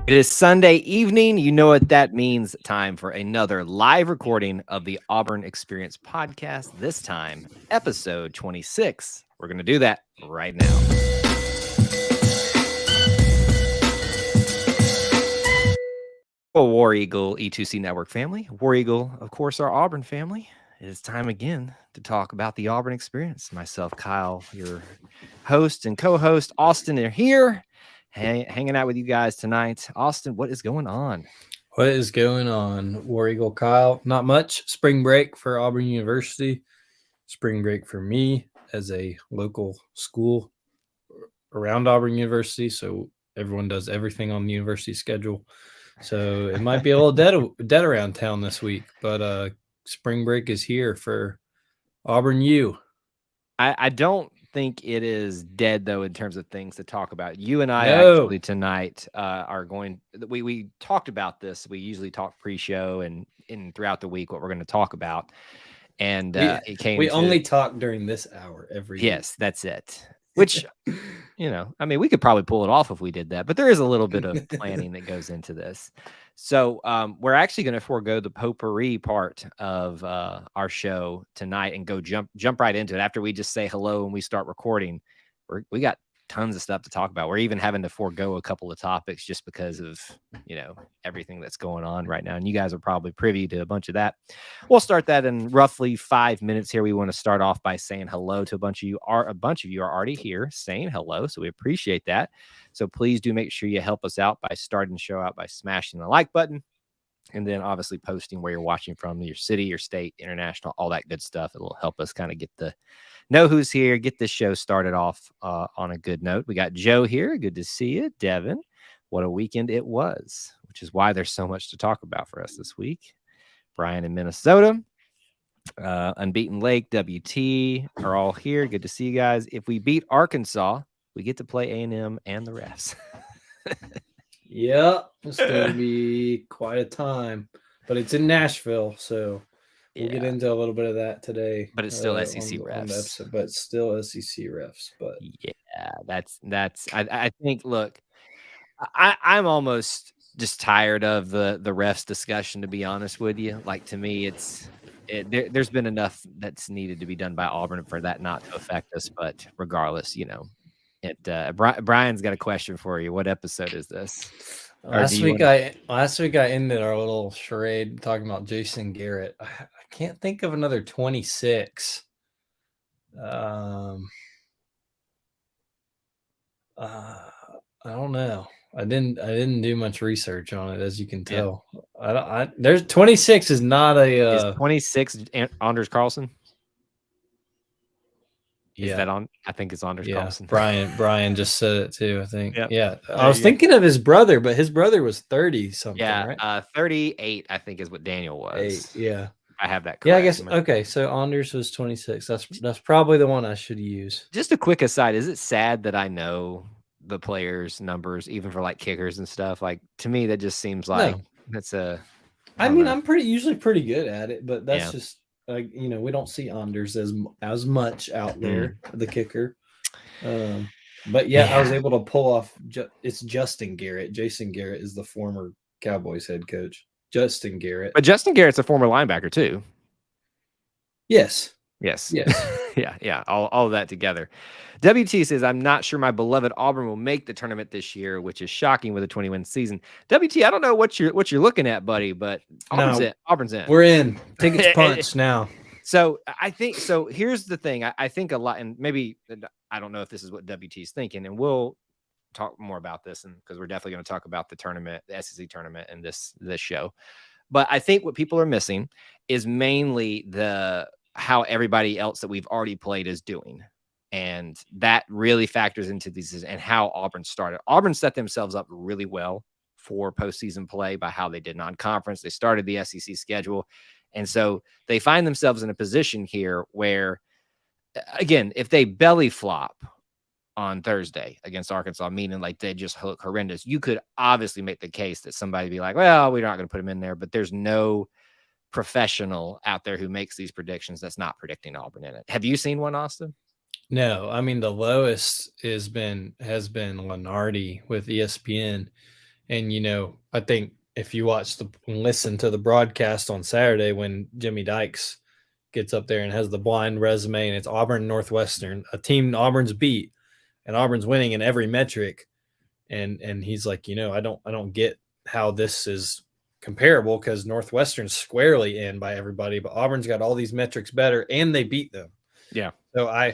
It is Sunday evening. You know what that means. Time for another live recording of the Auburn Experience podcast. This time, episode 26. We're going to do that right now. Well, War Eagle E2C Network family, War Eagle, of course, our Auburn family. It is time again to talk about the Auburn Experience. Myself, Kyle, your host and co-host, Austin, are here. Hanging out with you guys tonight. Austin, what is going on? What is going on, War Eagle Kyle? Not much. Spring break for Auburn University. Spring break for me as a local school around Auburn University. So everyone does everything on the university schedule. So it might be a little dead around town this week, but spring break is here for Auburn U. I don't think it is dead though in terms of things to talk about. You and I actually tonight are going. We talked about this. We usually talk pre-show and throughout the week what we're going to talk about. And it came. We only talk during this hour every. Yes, that's it. Which, I mean, we could probably pull it off if we did that, but there is a little bit of planning that goes into this. So we're actually going to forego the potpourri part of our show tonight and go jump right into it. After we just say hello and we start recording, we got tons of stuff to talk about. We're even having to forego a couple of topics just because of, everything that's going on right now. And you guys are probably privy to a bunch of that. We'll start that in roughly 5 minutes here. We want to start off by saying hello to a bunch of you. A bunch of you are already here saying hello, so we appreciate that. So please do make sure you help us out by starting the show out by smashing the like button. And then obviously posting where you're watching from, your city, your state, international, all that good stuff. It'll help us kind of know who's here, get this show started off on a good note. We got Joe here. Good to see you. Devin, what a weekend it was, which is why there's so much to talk about for us this week. Brian in Minnesota, Unbeaten Lake, WT are all here. Good to see you guys. If we beat Arkansas, we get to play A&M and the refs. Yeah, it's going to be quite a time, but it's in Nashville, so we'll get into a little bit of that today. But it's still SEC refs. But still SEC refs. But yeah, that's. I think. Look, I'm almost just tired of the refs discussion. To be honest with you, like to me, there's been enough that's needed to be done by Auburn for that not to affect us. But regardless, Brian's got a question for you. What episode is this? Last week I ended our little charade talking about Jason Garrett. I can't think of another 26. I don't know. I didn't do much research on it, as you can tell. Yeah. There's 26 is not a. Is 26 Anders Carlson? Is that on? I think it's Anders Carlson. Brian just said it too, I think. Yep. Yeah. I was thinking of his brother, but his brother was 30 something, right? 38, I think is what Daniel was. Yeah. I have that correct. Yeah, I guess. Okay, so Anders was 26. That's probably the one I should use. Just a quick aside, is it sad that I know the players' numbers, even for like kickers and stuff? Like, to me, that just seems like that's a... I'm usually pretty good at it, but that's just... we don't see Anders as much out there, the kicker. But I was able to pull off. It's Justin Garrett. Jason Garrett is the former Cowboys head coach. Justin Garrett. But Justin Garrett's a former linebacker too. Yes. Yeah. All of that together. WT says, I'm not sure my beloved Auburn will make the tournament this year, which is shocking with a 20-win season. WT, I don't know what you're looking at, buddy, but Auburn's in. We're in. Tickets punched now. So I think here's the thing. I think a lot, and maybe I don't know if this is what WT's thinking, and we'll talk more about this, and because we're definitely going to talk about the tournament, the SEC tournament, in this show. But I think what people are missing is mainly how everybody else that we've already played is doing. And that really factors into these and how Auburn started. Auburn set themselves up really well for postseason play by how they did non-conference. They started the SEC schedule. And so they find themselves in a position here where, again, if they belly flop on Thursday against Arkansas, meaning like they just look horrendous, you could obviously make the case that somebody be like, well, we're not going to put them in there. But there's no professional out there who makes these predictions that's not predicting Auburn in it. Have you seen one, Austin? No, I mean the lowest has been Lenardi with ESPN, And, I think if you listen to the broadcast on Saturday when Jimmy Dykes gets up there and has the blind resume and it's Auburn Northwestern, a team Auburn's beat and Auburn's winning in every metric. And he's like, I don't get how this is comparable because Northwestern's squarely in by everybody, but Auburn's got all these metrics better and they beat them. Yeah. So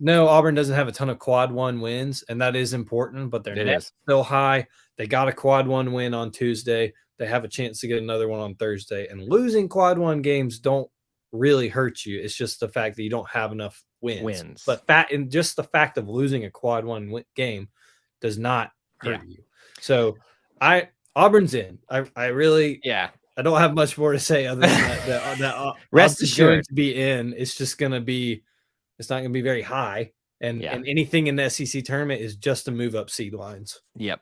no, Auburn doesn't have a ton of quad one wins, and that is important, but their net's still high. They got a quad one win on Tuesday. They have a chance to get another one on Thursday. And losing quad one games don't really hurt you. It's just the fact that you don't have enough wins. But just the fact of losing a quad one game does not hurt you. So Auburn's in. I really I don't have much more to say other than that rest assured going to be in. It's just going to be. It's not going to be very high, and anything in the SEC tournament is just to move up seed lines. Yep.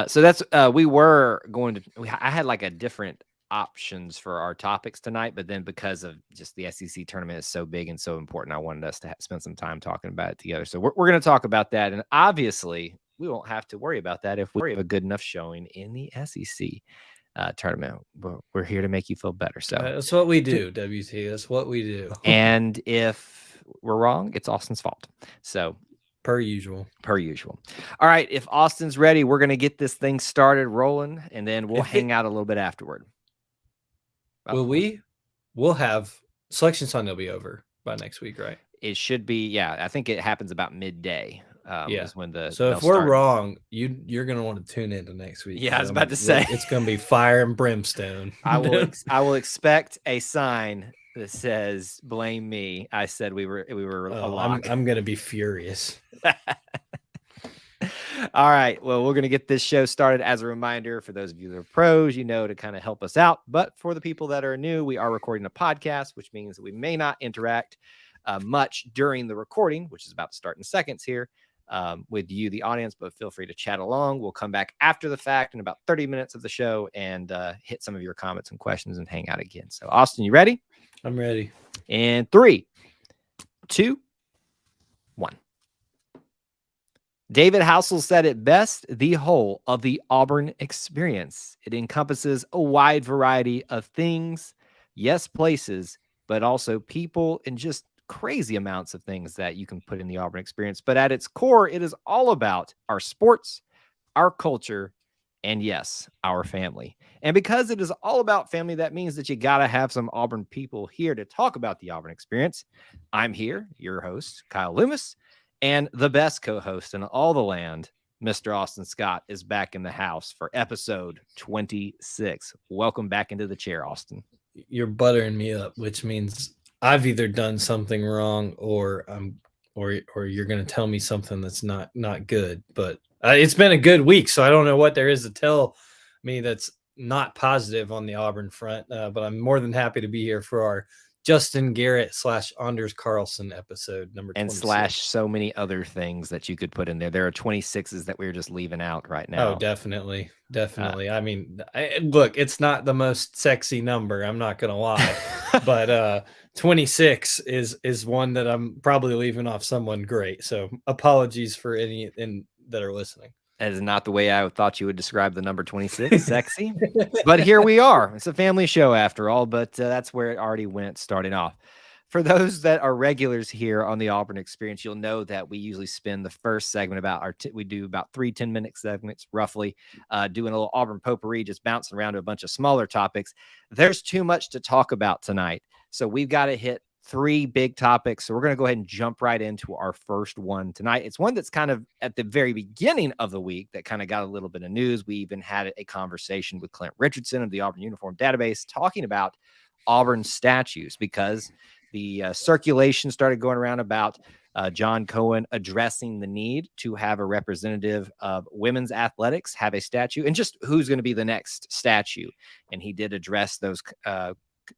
So that's we were going to. I had like a different options for our topics tonight, but then because of just the SEC tournament is so big and so important, I wanted us to spend some time talking about it together. So we're going to talk about that, and obviously we won't have to worry about that if we have a good enough showing in the SEC tournament. We're here to make you feel better. So that's what we do, WT. That's what we do. And if we're wrong, it's Austin's fault. So per usual. All right. If Austin's ready, we're going to get this thing started rolling, and then we'll hang out a little bit afterward. We'll have Selection Sunday will be over by next week, right? It should be. Yeah. I think it happens about midday. Is when so if we're wrong, you're gonna want to tune into next week. Yeah, I was about to say it's gonna be fire and brimstone. I will expect a sign that says "Blame me." I said we were a lock. I'm gonna be furious. All right. Well, we're gonna get this show started. As a reminder, for those of you that are pros, to kind of help us out. But for the people that are new, we are recording a podcast, which means that we may not interact much during the recording, which is about to start in seconds here. With you, the audience, but feel free to chat along. We'll come back after the fact in about 30 minutes of the show and hit some of your comments and questions and hang out again. So, Austin, you ready? I'm ready. And 3, 2, 1. David Housel said it best: the whole of the Auburn experience. It encompasses a wide variety of things, yes, places, but also people and just crazy amounts of things that you can put in the Auburn experience. But at its core, it is all about our sports, our culture, and yes, our family. And because it is all about family, that means that you got to have some Auburn people here to talk about the Auburn experience. I'm here, your host, Kyle Loomis, and the best co-host in all the land, Mr. Austin Scott, is back in the house for episode 26. Welcome back into the chair, Austin. You're buttering me up, which means I've either done something wrong or you're going to tell me something that's not good. But it's been a good week, so I don't know what there is to tell me that's not positive on the Auburn front. But I'm more than happy to be here for our Justin Garrett / Anders Carlson episode number 26. And / so many other things that you could put in there. There are 26s that we're just leaving out right now. Oh, definitely. I mean, look, it's not the most sexy number, I'm not going to lie. But 26 is one that I'm probably leaving off someone great. So apologies for any that are listening. That is not the way I thought you would describe the number 26, sexy. But here we are. It's a family show after all, but that's where it already went starting off. For those that are regulars here on the Auburn Experience, you'll know that we usually spend the first segment we do about 3 10-minute segments roughly, doing a little Auburn potpourri, just bouncing around to a bunch of smaller topics. There's too much to talk about tonight, so we've got to hit 3 big topics. So we're going to go ahead and jump right into our first one tonight. It's one that's kind of at the very beginning of the week that kind of got a little bit of news. We even had a conversation with Clint Richardson of the Auburn Uniform Database talking about Auburn statues, because the circulation started going around about John Cohen addressing the need to have a representative of women's athletics have a statue, and just who's going to be the next statue. And he did address those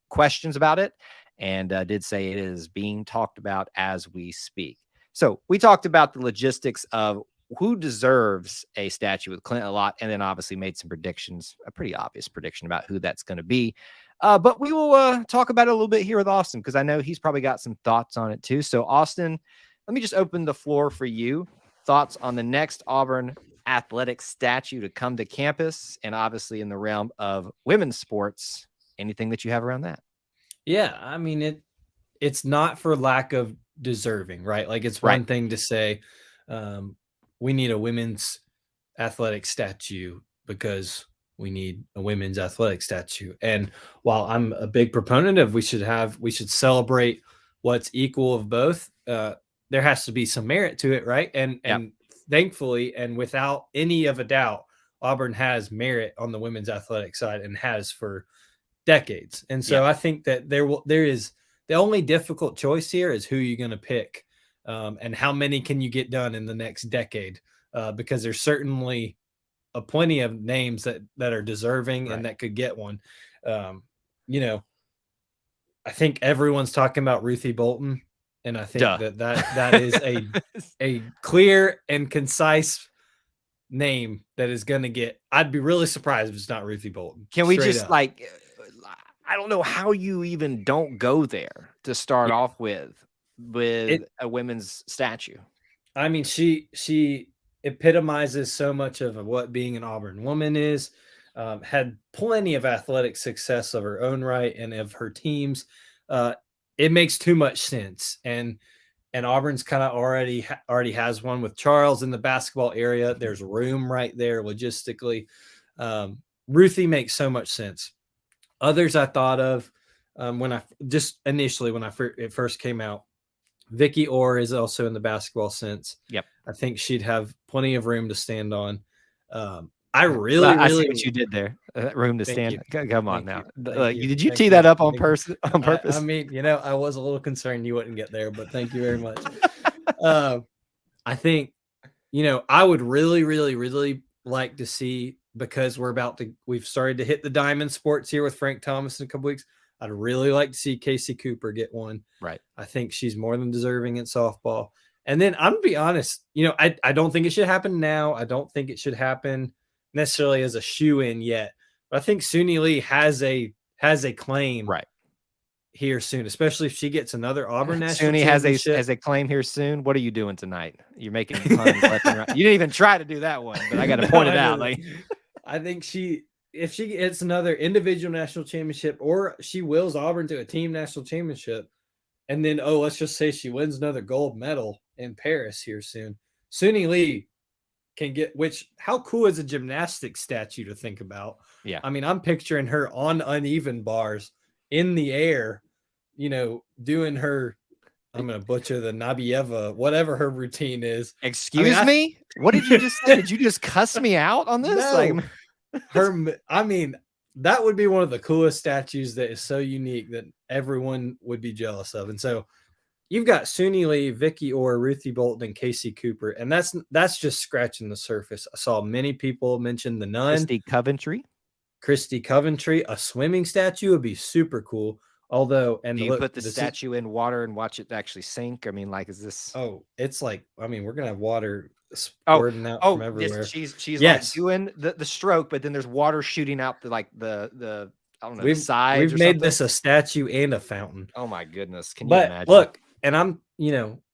questions about it, and did say it is being talked about as we speak. So we talked about the logistics of who deserves a statue with Clint a lot, and then obviously made some predictions, a pretty obvious prediction about who that's going to be. But we will talk about it a little bit here with Austin, because I know he's probably got some thoughts on it too. So Austin, let me just open the floor for you. Thoughts on the next Auburn athletic statue to come to campus, and obviously in the realm of women's sports, anything that you have around that? Yeah, I mean it's not for lack of deserving, right? Like it's Right. one thing to say um, we need a women's athletic statue because we need a women's athletic statue. And while I'm a big proponent of we should celebrate what's equal of both, there has to be some merit to it, right? Yep. And thankfully, and without any of a doubt, Auburn has merit on the women's athletic side and has for decades. And so Yep. I think that there is the only difficult choice here is who you're going to pick, and how many can you get done in the next decade, because there's certainly a plenty of names that are deserving Right. and that could get one. Um, you know, I think everyone's talking about Ruthie Bolton, and I think Duh. that is a clear and concise name that is going to get. I'd be really surprised if it's not Ruthie Bolton. Can we Straight just up. I don't know how you even don't go there to start Yeah. off with a women's statue. I mean, she epitomizes so much of what being an Auburn woman is. Had plenty of athletic success of her own right and of her teams. It makes too much sense, and Auburn's kind of already has one with Charles in the basketball area. There's room right there logistically. Ruthie makes so much sense. Others I thought of when I just initially when it first came out. Vicky Orr is also in the basketball sense. Yep. I think she'd have plenty of room to stand on. I I really see what you did there. Room to thank stand. you. Come on Thank now. you. Thank you. Did you Thank tee you. that up on Thank you. purpose? I mean, I was a little concerned you wouldn't get there, but thank you very much. I think, I would really, really, really like to see, because we've started to hit the diamond sports here with Frank Thomas in a couple weeks. I'd really like to see Casey Cooper get one. Right. I think she's more than deserving in softball. And then I'm gonna be honest, I don't think it should happen now. I don't think it should happen necessarily as a shoe-in yet. But I think Suni Lee has a claim Right. here soon, especially if she gets another Auburn national Suni championship. has a claim here soon. What are you doing tonight? You're making puns left and right. You didn't even try to do that one, but I got to point it out. Like, I think if she gets another individual national championship, or she wills Auburn to a team national championship, and then let's just say she wins another gold medal in Paris here soon, Suni Lee can get. Which, how cool is a gymnastics statue to think about? yeah. I mean, I'm picturing her on uneven bars in the air, doing her. I'm going to butcher the Nabieva, whatever her routine is. Excuse me? What did you just say? Did you just cuss me out on this? No, that would be one of the coolest statues that is so unique that everyone would be jealous of. And so you've got Suni Lee, Vicky Orr, Ruthie Bolton, and Casey Cooper. And that's just scratching the surface. I saw many people mention the nun. Christy Coventry. A swimming statue would be super cool. Although, and do you put the statue in water and watch it actually sink? I mean, like, is this? Oh, it's like, we're gonna have water squirting out from everywhere. She's like doing the stroke, but then there's water shooting out the I don't know, the sides. We've made this a statue and a fountain. Oh my goodness! Can you imagine? Look, and I'm,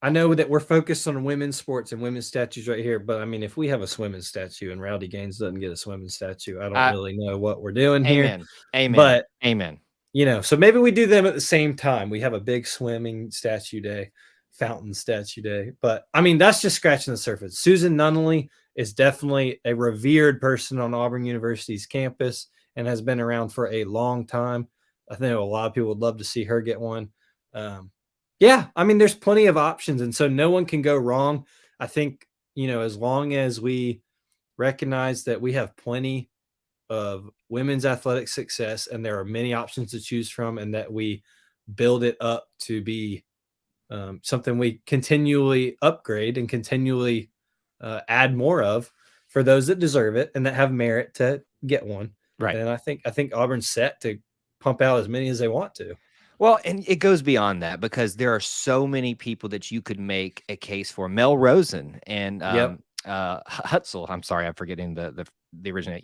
I know that we're focused on women's sports and women's statues right here, but I mean, if we have a swimming statue and Rowdy Gaines doesn't get a swimming statue, I don't really know what we're doing here. Amen. But amen. So maybe we do them at the same time. We have a big swimming statue day, fountain statue day. But I mean, that's just scratching the surface. Susan Nunnally is definitely a revered person on Auburn University's campus and has been around for a long time. I think a lot of people would love to see her get one. Yeah, I mean, there's plenty of options, and so no one can go wrong. I think, as long as we recognize that we have plenty of women's athletic success and there are many options to choose from, and that we build it up to be something we continually upgrade and continually add more of for those that deserve it and that have merit to get one. Right. And I think Auburn's set to pump out as many as they want to. Well, and it goes beyond that, because there are so many people that you could make a case for. Mel Rosen and Hutzel. I'm sorry, I'm forgetting the original.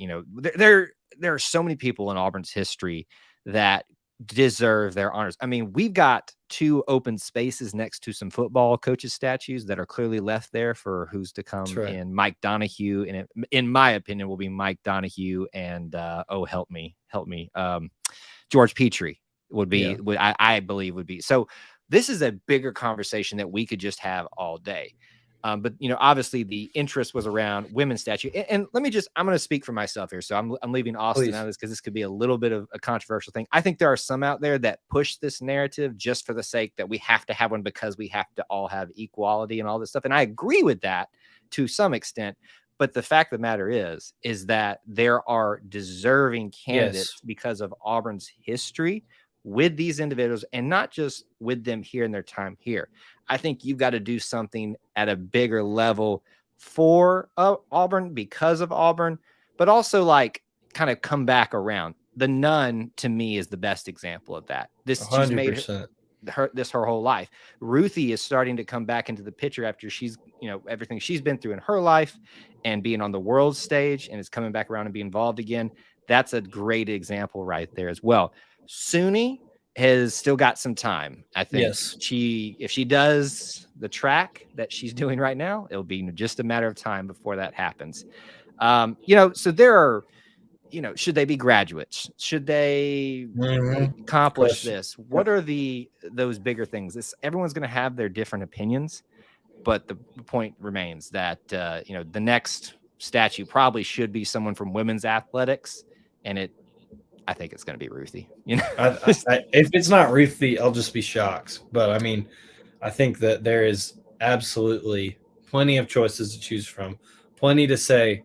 There are so many people in Auburn's history that deserve their honors. I mean, we've got 2 open spaces next to some football coaches statues that are clearly left there for who's to come right. in Mike Donahue. And it, in my opinion, will be Mike Donahue and help me. George Petrie would be, Yeah. I believe would be. So this is a bigger conversation that we could just have all day. But obviously the interest was around women's statue. And let me I'm going to speak for myself here. So I'm leaving Austin out of this because this could be a little bit of a controversial thing. I think there are some out there that push this narrative just for the sake that we have to have one because we have to all have equality and all this stuff. And I agree with that to some extent. But the fact of the matter is that there are deserving candidates because of Auburn's history with these individuals, and not just with them here in their time here. I think you've got to do something at a bigger level for Auburn because of Auburn, but also like kind of come back around. The nun to me is the best example of that. She's made her whole life. Ruthie is starting to come back into the picture after she's, everything she's been through in her life and being on the world stage, and is coming back around and be involved again. That's a great example right there as well. Suni has still got some time. I think if she does the track that she's doing right now, it'll be just a matter of time before that happens. So there are, should they be graduates? Should they accomplish this? What are those bigger things? Everyone's going to have their different opinions, but the point remains that, the next statue probably should be someone from women's athletics, and I think it's going to be Ruthie. If it's not Ruthie, I'll just be shocked. But I mean, I think that there is absolutely plenty of choices to choose from, plenty to set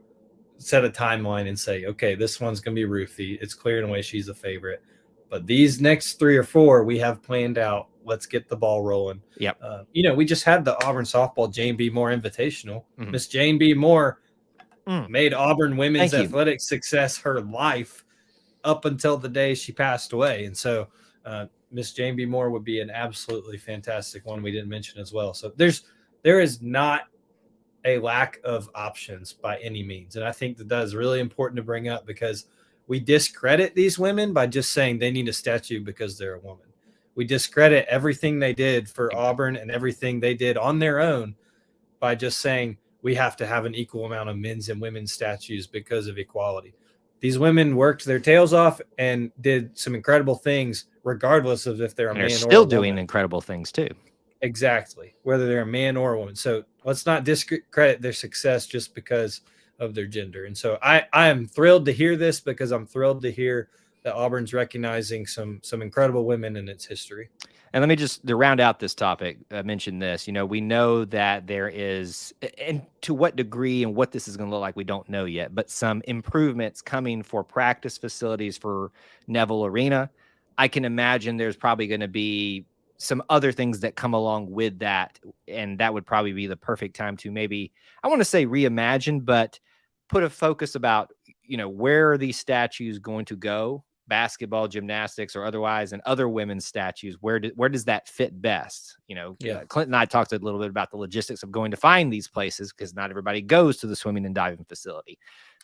a timeline and say, okay, this one's going to be Ruthie. It's clear in a way she's a favorite. But these next 3 or 4 we have planned out. Let's get the ball rolling. Yep. We just had the Auburn softball Jane B. Moore Invitational. Miss Jane B. Moore made Auburn women's athletic success her life up until the day she passed away. And so Miss Jane B. Moore would be an absolutely fantastic one we didn't mention as well. So there is not a lack of options by any means. And I think that is really important to bring up, because we discredit these women by just saying they need a statue because they're a woman. We discredit everything they did for Auburn and everything they did on their own by just saying we have to have an equal amount of men's and women's statues because of equality. These women worked their tails off and did some incredible things, regardless of if they're a man or a woman. They're still doing incredible things too. Exactly, whether they're a man or a woman. So let's not discredit their success just because of their gender. And so I am thrilled to hear this, because I'm thrilled to hear that Auburn's recognizing some incredible women in its history. And let me just, to round out this topic, mention this. We know that there is, and to what degree and what this is going to look like, we don't know yet, but some improvements coming for practice facilities for Neville Arena. I can imagine there's probably going to be some other things that come along with that, and that would probably be the perfect time to maybe, I want to say reimagine, but put a focus about, where are these statues going to go? Basketball, gymnastics, or otherwise, and other women's statues, where does that fit best? Clint and I talked a little bit about the logistics of going to find these places, because not everybody goes to the swimming and diving facility.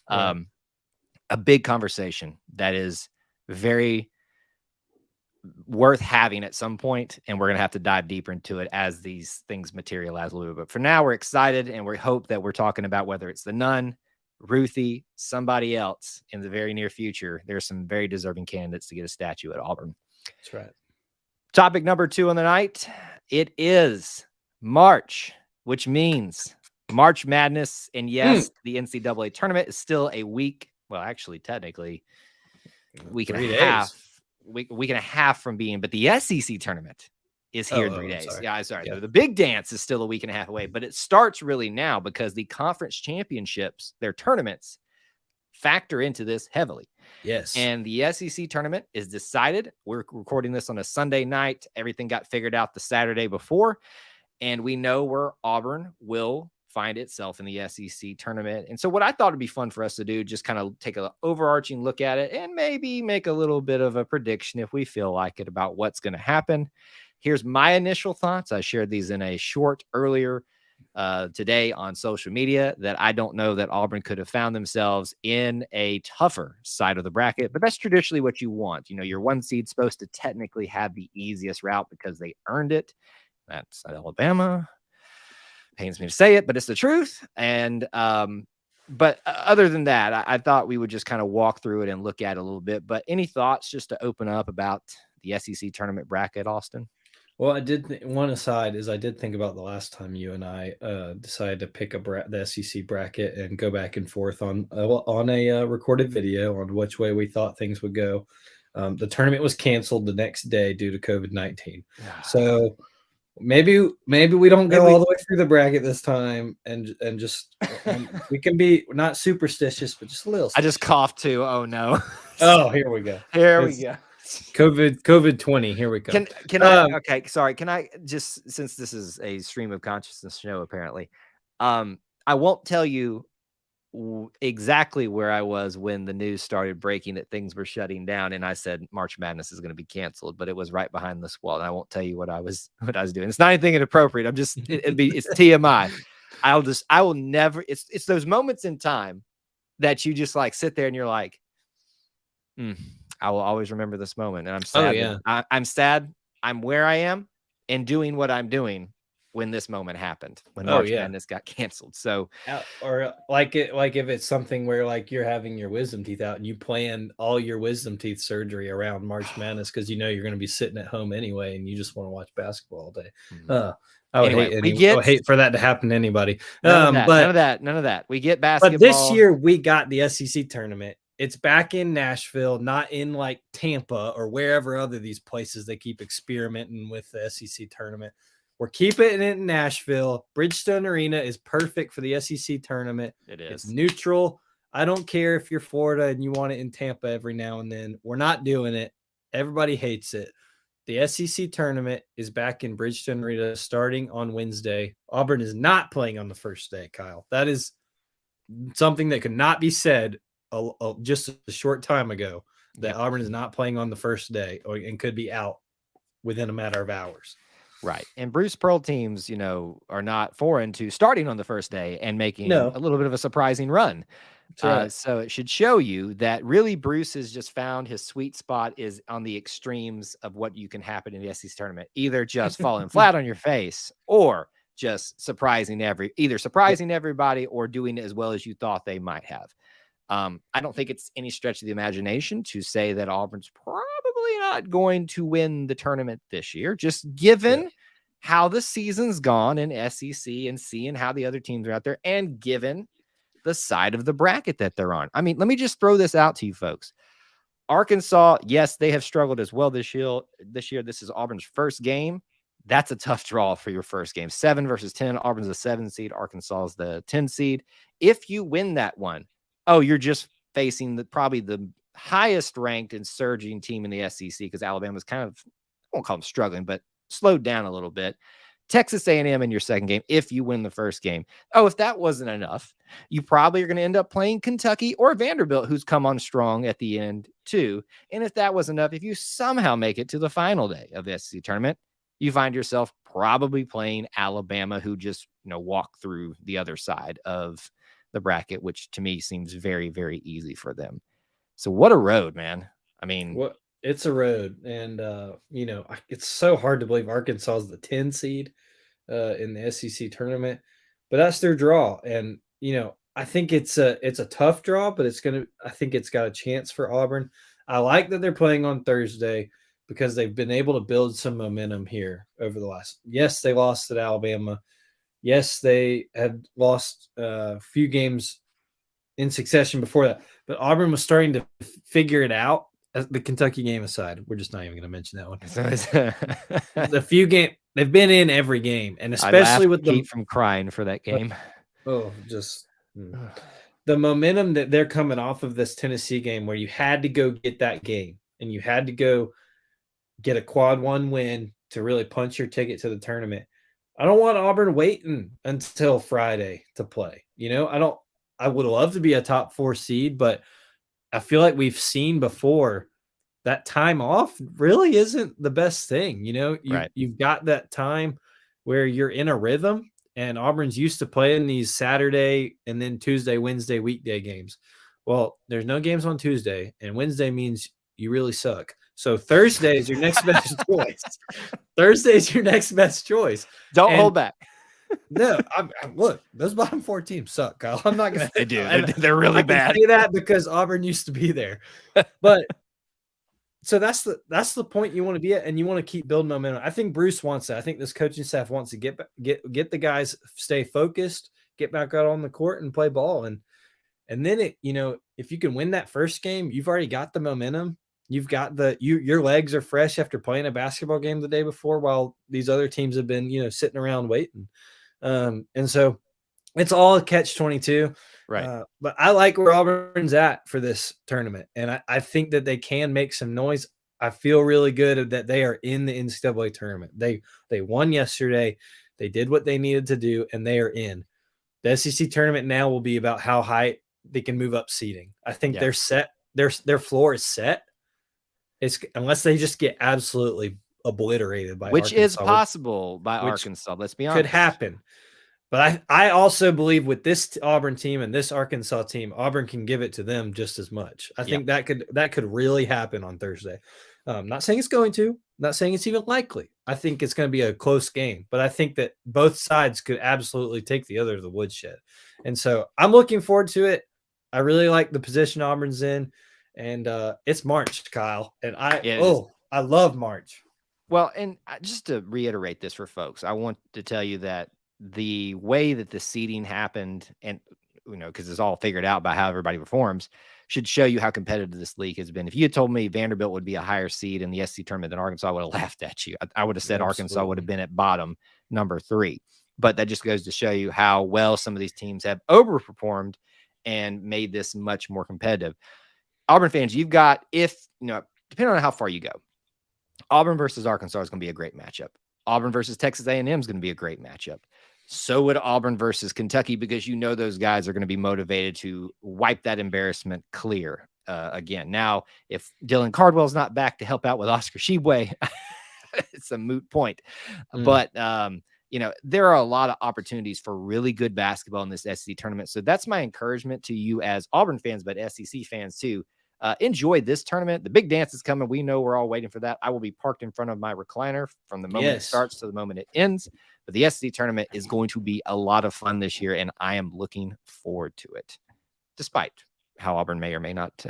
A big conversation that is very worth having at some point, and we're gonna have to dive deeper into it as these things materialize a little bit. But for now, we're excited, and we hope that we're talking about whether it's the nun, Ruthie, somebody else in the very near future. There's some very deserving candidates to get a statue at Auburn. That's right. Topic number 2 on the night. It is March, which means March Madness. And yes, the NCAA tournament is still a week. Well, actually, technically, week and a half from being, but the SEC tournament is here in 3 days. Sorry. The big dance is still a week and a half away, but it starts really now, because the conference championships, their tournaments, factor into this heavily. Yes. And the SEC tournament is decided. We're recording this on a Sunday night. Everything got figured out the Saturday before, and we know where Auburn will find itself in the SEC tournament. And so what I thought would be fun for us to do, just kind of take an overarching look at it and maybe make a little bit of a prediction, if we feel like it, about what's going to happen. Here's my initial thoughts. I shared these in a short earlier today on social media that I don't know that Auburn could have found themselves in a tougher side of the bracket, but that's traditionally what you want. Your 1 seed's supposed to technically have the easiest route because they earned it. That's Alabama. Pains me to say it, but it's the truth. And but other than that, I thought we would just kind of walk through it and look at it a little bit. But any thoughts just to open up about the SEC tournament bracket, Austin? Well, I did one aside is I did think about the last time you and I decided to pick the SEC bracket and go back and forth on a recorded video on which way we thought things would go. The tournament was canceled the next day due to COVID-19. So maybe we don't go all the way through the bracket this time, and just we can be not superstitious, but just a little. I just coughed too. Oh no! Oh, here we go. Here we go. COVID 20. Here we go. Can I? Okay, sorry. Can I just, since this is a stream of consciousness show, apparently, I won't tell you exactly where I was when the news started breaking that things were shutting down, and I said March Madness is going to be canceled, but it was right behind this wall, and I won't tell you what I was doing. It's not anything inappropriate. I'm just it's TMI. I will never. It's those moments in time that you just like sit there and you're like, I will always remember this moment, and I'm sad. Oh, yeah. I'm sad. I'm where I am and doing what I'm doing when this moment happened, when March Madness got canceled. So, or like if it's something where like you're having your wisdom teeth out and you plan all your wisdom teeth surgery around March Madness because you're going to be sitting at home anyway and you just want to watch basketball all day. I would hate for that to happen to anybody. None of that. We get basketball. But this year we got the SEC tournament. It's back in Nashville, not in like Tampa or wherever other these places they keep experimenting with the SEC tournament. We're keeping it in Nashville. Bridgestone Arena is perfect for the SEC tournament. It is. It's neutral. I don't care if you're Florida and you want it in Tampa every now and then. We're not doing it. Everybody hates it. The SEC tournament is back in Bridgestone Arena starting on Wednesday. Auburn is not playing on the first day, Kyle. That is something that could not be said just a short time ago, that Auburn is not playing on the first day and could be out within a matter of hours. Right. And Bruce Pearl teams, are not foreign to starting on the first day and making a little bit of a surprising run. Right. So it should show you that really Bruce has just found his sweet spot is on the extremes of what you can happen in the SEC tournament, either just falling flat on your face or just surprising everybody or doing it as well as you thought they might have. I don't think it's any stretch of the imagination to say that Auburn's probably not going to win the tournament this year, just given how the season's gone in SEC and seeing how the other teams are out there and given the side of the bracket that they're on. I mean, let me just throw this out to you folks. Arkansas, yes, they have struggled as well this year. This is Auburn's first game. That's a tough draw for your first game. 7 versus 10. Auburn's the 7 seed. Arkansas is the 10 seed. If you win that one, you're just facing probably the highest ranked and surging team in the SEC because Alabama's kind of, I won't call them struggling, but slowed down a little bit. Texas A&M in your second game if you win the first game. If that wasn't enough, you probably are going to end up playing Kentucky or Vanderbilt, who's come on strong at the end too. And if that was enough, if you somehow make it to the final day of the SEC tournament, you find yourself probably playing Alabama, who just walk through the other side of the bracket, which to me seems very, very easy for them. So what a road, man. I mean, it's a road. And, it's so hard to believe Arkansas is the 10 seed in the SEC tournament, but that's their draw. And, I think it's a tough draw, but I think it's got a chance for Auburn. I like that they're playing on Thursday because they've been able to build some momentum here over the last. Yes, they lost at Alabama. Yes, they had lost a few games in succession before that, but Auburn was starting to figure it out. The Kentucky game aside, we're just not even going to mention that one. The few games they've been in every game, and especially with Kate from crying for that game. The momentum that they're coming off of this Tennessee game, where you had to go get that game and you had to go get a quad 1 win to really punch your ticket to the tournament. I don't want Auburn waiting until Friday to play. I would love to be a top 4 seed, but I feel like we've seen before that time off really isn't the best thing. You've got that time where you're in a rhythm and Auburn's used to playing these Saturday and then Tuesday, Wednesday weekday games. Well, there's no games on Tuesday, and Wednesday means you really suck. So Thursday is your next best choice. Thursday is your next best choice. Don't And hold back. no, look, those bottom four teams suck, Kyle. I'm not gonna. They do. They're really I can bad. say that because Auburn used to be there, but so that's the point you want to be at, and you want to keep building momentum. I think Bruce wants that. I think this coaching staff wants to get the guys stay focused, get back out on the court, and play ball. And then if you can win that first game, you've already got the momentum. You've got your legs are fresh after playing a basketball game the day before, while these other teams have been sitting around waiting. And so it's all a catch-22. Right. But I like where Auburn's at for this tournament, and I think that they can make some noise. I feel really good that they are in the NCAA tournament. They won yesterday. They did what they needed to do, and they are in. The SEC tournament now will be about how high they can move up seeding. I think they're set. Their floor is set. It's unless they just get absolutely obliterated by which Arkansas, is possible by Arkansas. Let's be honest. Could happen. But I also believe with this Auburn team and this Arkansas team, Auburn can give it to them just as much. I think that could really happen on Thursday. Not saying it's going to, not saying it's even likely. I think it's going to be a close game, but I think that both sides could absolutely take the other to the woodshed. And so I'm looking forward to it. I really like the position Auburn's in, and it's March, Kyle. And I love March. Well, and just to reiterate this for folks, I want to tell you that the way that the seeding happened, and because it's all figured out by how everybody performs, should show you how competitive this league has been. If you had told me Vanderbilt would be a higher seed in the SEC tournament than Arkansas, I would have laughed at you. I would have said Arkansas would have been at bottom number 3. But that just goes to show you how well some of these teams have overperformed and made this much more competitive. Auburn fans, you've got, depending on how far you go, Auburn versus Arkansas is going to be a great matchup. Auburn versus Texas A&M is going to be a great matchup. So would Auburn versus Kentucky, because those guys are going to be motivated to wipe that embarrassment clear again. Now, if Dylan Cardwell's not back to help out with Oscar Tshiebwe, it's a moot point. But, there are a lot of opportunities for really good basketball in this SEC tournament. So that's my encouragement to you as Auburn fans, but SEC fans too. Enjoy this tournament. The big dance is coming. We know we're all waiting for that. I will be parked in front of my recliner from the moment it starts to the moment it ends. But the SEC tournament is going to be a lot of fun this year, and I am looking forward to it, despite how Auburn may or may not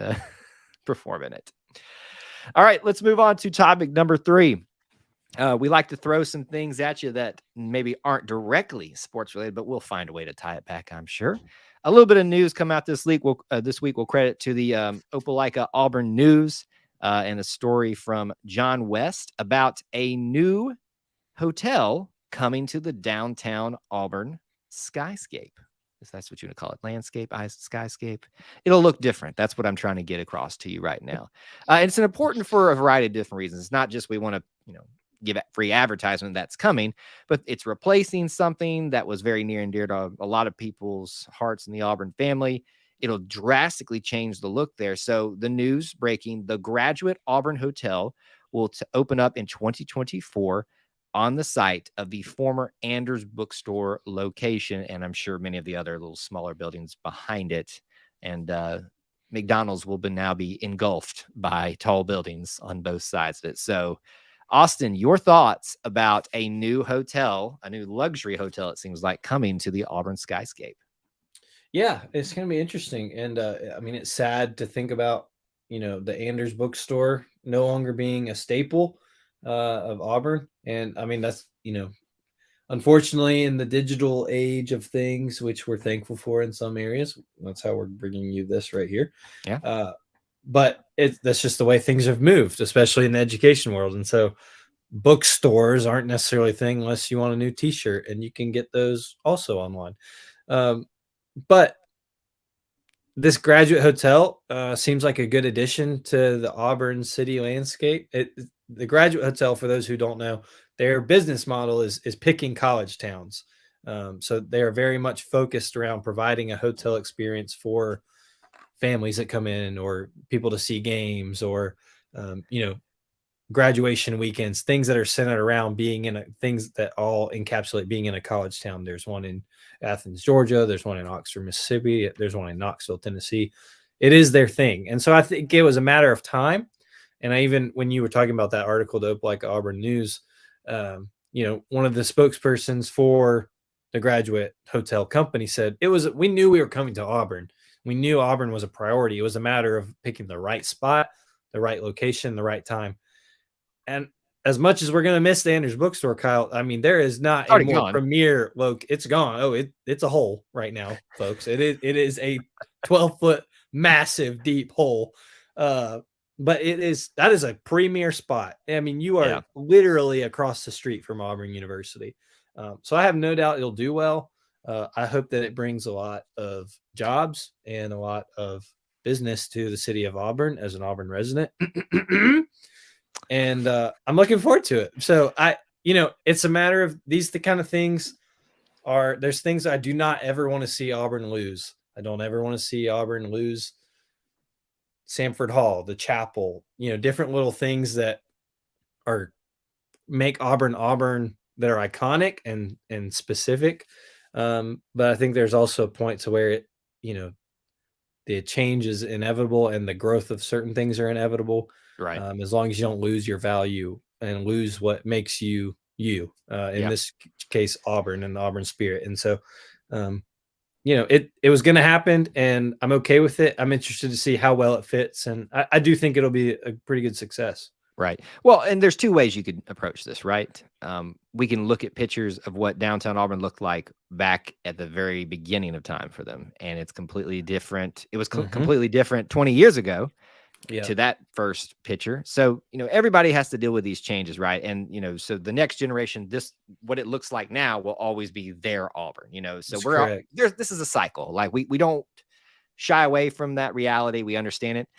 perform in it. All right, let's move on to topic number 3. We like to throw some things at you that maybe aren't directly sports related, but we'll find a way to tie it back, I'm sure. A little bit of news come out this week. We'll credit to the Opelika Auburn News and a story from John West about a new hotel coming to the downtown Auburn skyscape. If that's what you want to call it, landscape, skyscape. It'll look different. That's what I'm trying to get across to you right now. It's important for a variety of different reasons. It's not just we want to, give it free advertisement that's coming, but it's replacing something that was very near and dear to a lot of people's hearts in the Auburn family. It'll drastically change the look there. So the news breaking, the Graduate Auburn Hotel will open up in 2024 on the site of the former Anders Bookstore location. And I'm sure many of the other little smaller buildings behind it. And McDonald's will now be engulfed by tall buildings on both sides of it. So Austin, your thoughts about a new hotel, a new luxury hotel, it seems like, coming to the Auburn skyscape? Yeah, it's going to be interesting. And it's sad to think about, the Anders Bookstore no longer being a staple of Auburn. And that's, unfortunately in the digital age of things, which we're thankful for in some areas, that's how we're bringing you this right here. Yeah. But that's just the way things have moved, especially in the education world. And so bookstores aren't necessarily a thing unless you want a new t-shirt, and you can get those also online. But this Graduate Hotel seems like a good addition to the Auburn city landscape. The Graduate Hotel, for those who don't know, their business model is picking college towns. So they are very much focused around providing a hotel experience for families that come in, or people to see games, or graduation weekends, things that are centered around being things that all encapsulate being in a college town. There's one in Athens, Georgia. There's one in Oxford, Mississippi. There's one in Knoxville, Tennessee. It is their thing. And so I think it was a matter of time. And I even, when you were talking about that article, the Opelika Auburn News, one of the spokespersons for the Graduate Hotel Company said we knew we were coming to Auburn. We knew Auburn was a priority. It was a matter of picking the right spot, the right location, the right time. And as much as we're going to miss the Andrews Bookstore, Kyle, I mean, there is not a more premier it's gone. Oh, it's a hole right now, folks. It is a 12-foot massive deep hole. But that is a premier spot. I mean, you are literally across the street from Auburn University. So I have no doubt it'll do well. I hope that it brings a lot of jobs and a lot of business to the city of Auburn as an Auburn resident. And I'm looking forward to it. So it's a matter of the kind of things there's things I do not ever want to see Auburn lose. I don't ever want to see Auburn lose Sanford Hall, the chapel, different little things that make Auburn that are iconic and specific. But I think there's also a point to where the change is inevitable and the growth of certain things are inevitable. Right. As long as you don't lose your value and lose what makes you. In this case, Auburn and the Auburn spirit. And so, it was going to happen, and I'm okay with it. I'm interested to see how well it fits, and I do think it'll be a pretty good success. Right. Well, and there's two ways you could approach this, right? We can look at pictures of what downtown Auburn looked like back at the very beginning of time for them, and it's completely different. It was completely different 20 years ago to that first picture. So, everybody has to deal with these changes, right? And, so the next generation, what it looks like now will always be their Auburn, so this is a cycle. Like we don't shy away from that reality. We understand it.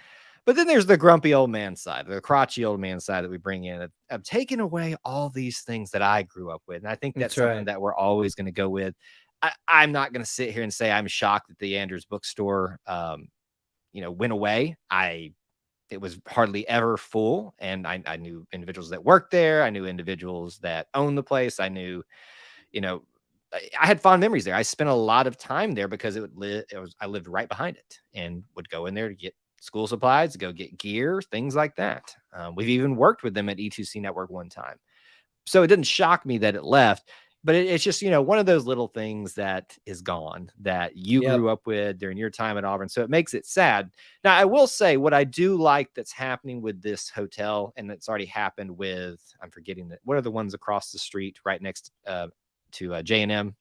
But then there's the grumpy old man side, the crotchety old man side that we bring in of taking away all these things that I grew up with. And I think that's something that we're always going to go with. I'm not going to sit here and say I'm shocked that the Andrews Bookstore, went away. It was hardly ever full. And I knew individuals that worked there. I knew individuals that owned the place. I knew, I had fond memories there. I spent a lot of time there because I lived right behind it and would go in there to get school supplies, to go get gear, things like that. We've even worked with them at E2C Network one time. So it didn't shock me that it left, but it's just, one of those little things that is gone that you grew up with during your time at Auburn. So it makes it sad. Now, I will say what I do like that's happening with this hotel, and that's already happened with, I'm forgetting that. What are the ones across the street right next to J&M?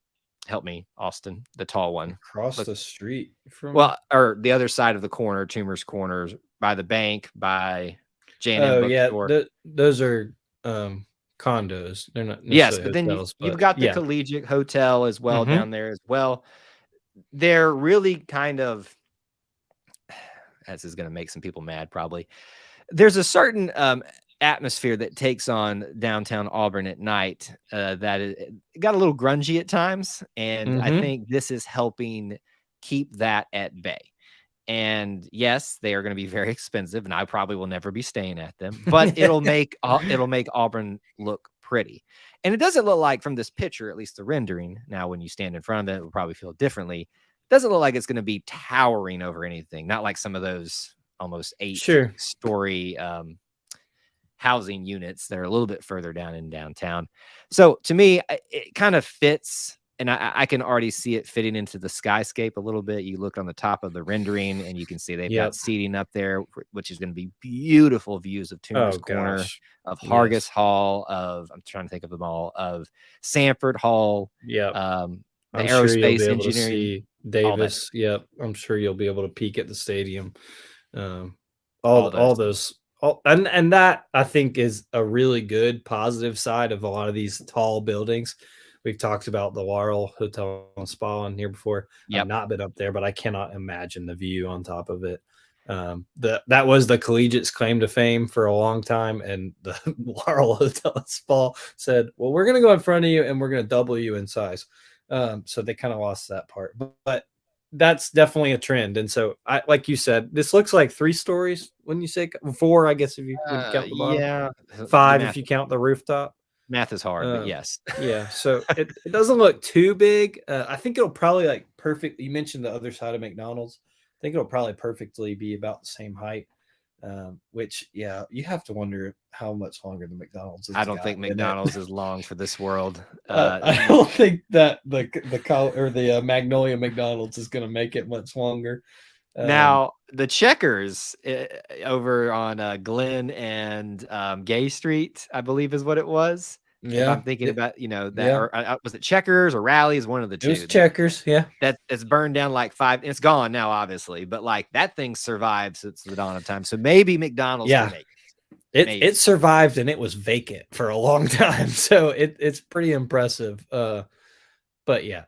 Help me, Austin, the tall one. Across the street from? Or the other side of the corner, Toomer's Corners, by the bank, by J&M Bookstore. Yeah, those are condos. They're not necessarily but then you've got the Collegiate Hotel as well down there as well. They're really kind of, this is going to make some people mad probably. There's a certain atmosphere that takes on downtown Auburn at night that it got a little grungy at times. And I think this is helping keep that at bay. And yes, they are going to be very expensive, and I probably will never be staying at them, but it'll make Auburn look pretty. And it doesn't look like, from this picture, at least the rendering, now when you stand in front of it, it will probably feel differently. It doesn't look like it's going to be towering over anything, not like some of those almost 8-story housing units that are a little bit further down in downtown. So to me, it kind of fits. And I can already see it fitting into the skyscape a little bit. You look on the top of the rendering and you can see they've got seating up there, which is going to be beautiful views of Toomer's Corner, of Hargis Hall, I'm trying to think of them all, of Sanford Hall, the aerospace engineering. Davis. I'm sure you'll be able to peek at the stadium. All those. And that, I think, is a really good positive side of a lot of these tall buildings. We've talked about the Laurel Hotel and Spa on here before. I've not been up there, but I cannot imagine the view on top of it. That was the Collegiate's claim to fame for a long time, and the Laurel Hotel and Spa said, well, we're going to go in front of you and we're going to double you in size. So they kind of lost that part. But that's definitely a trend. And so, like you said, this looks like 3 stories. When you say 4, I guess if you when you count the bottom, Yeah, the 5 if you count the rooftop. math is hard, but yes. Yeah, so it doesn't look too big. I think it'll probably like perfect. You mentioned the other side of McDonald's. I think it'll probably perfectly be about the same height. Which, yeah, you have to wonder how much longer the McDonald's has I don't got think in it. McDonald's is long for this world. I don't think that the Magnolia McDonald's is going to make it much longer. Now, the Checkers over on Glen and Gay Street, I believe is what it was. Yeah, If I'm thinking about, that, yeah. or was it Checkers or Rallies? One of the It two. was Checkers, yeah. It's burned down like 5. It's gone now, obviously, but like that thing survived since the dawn of time. So maybe McDonald's can make it. It survived and it was vacant for a long time. So it's pretty impressive. But yeah,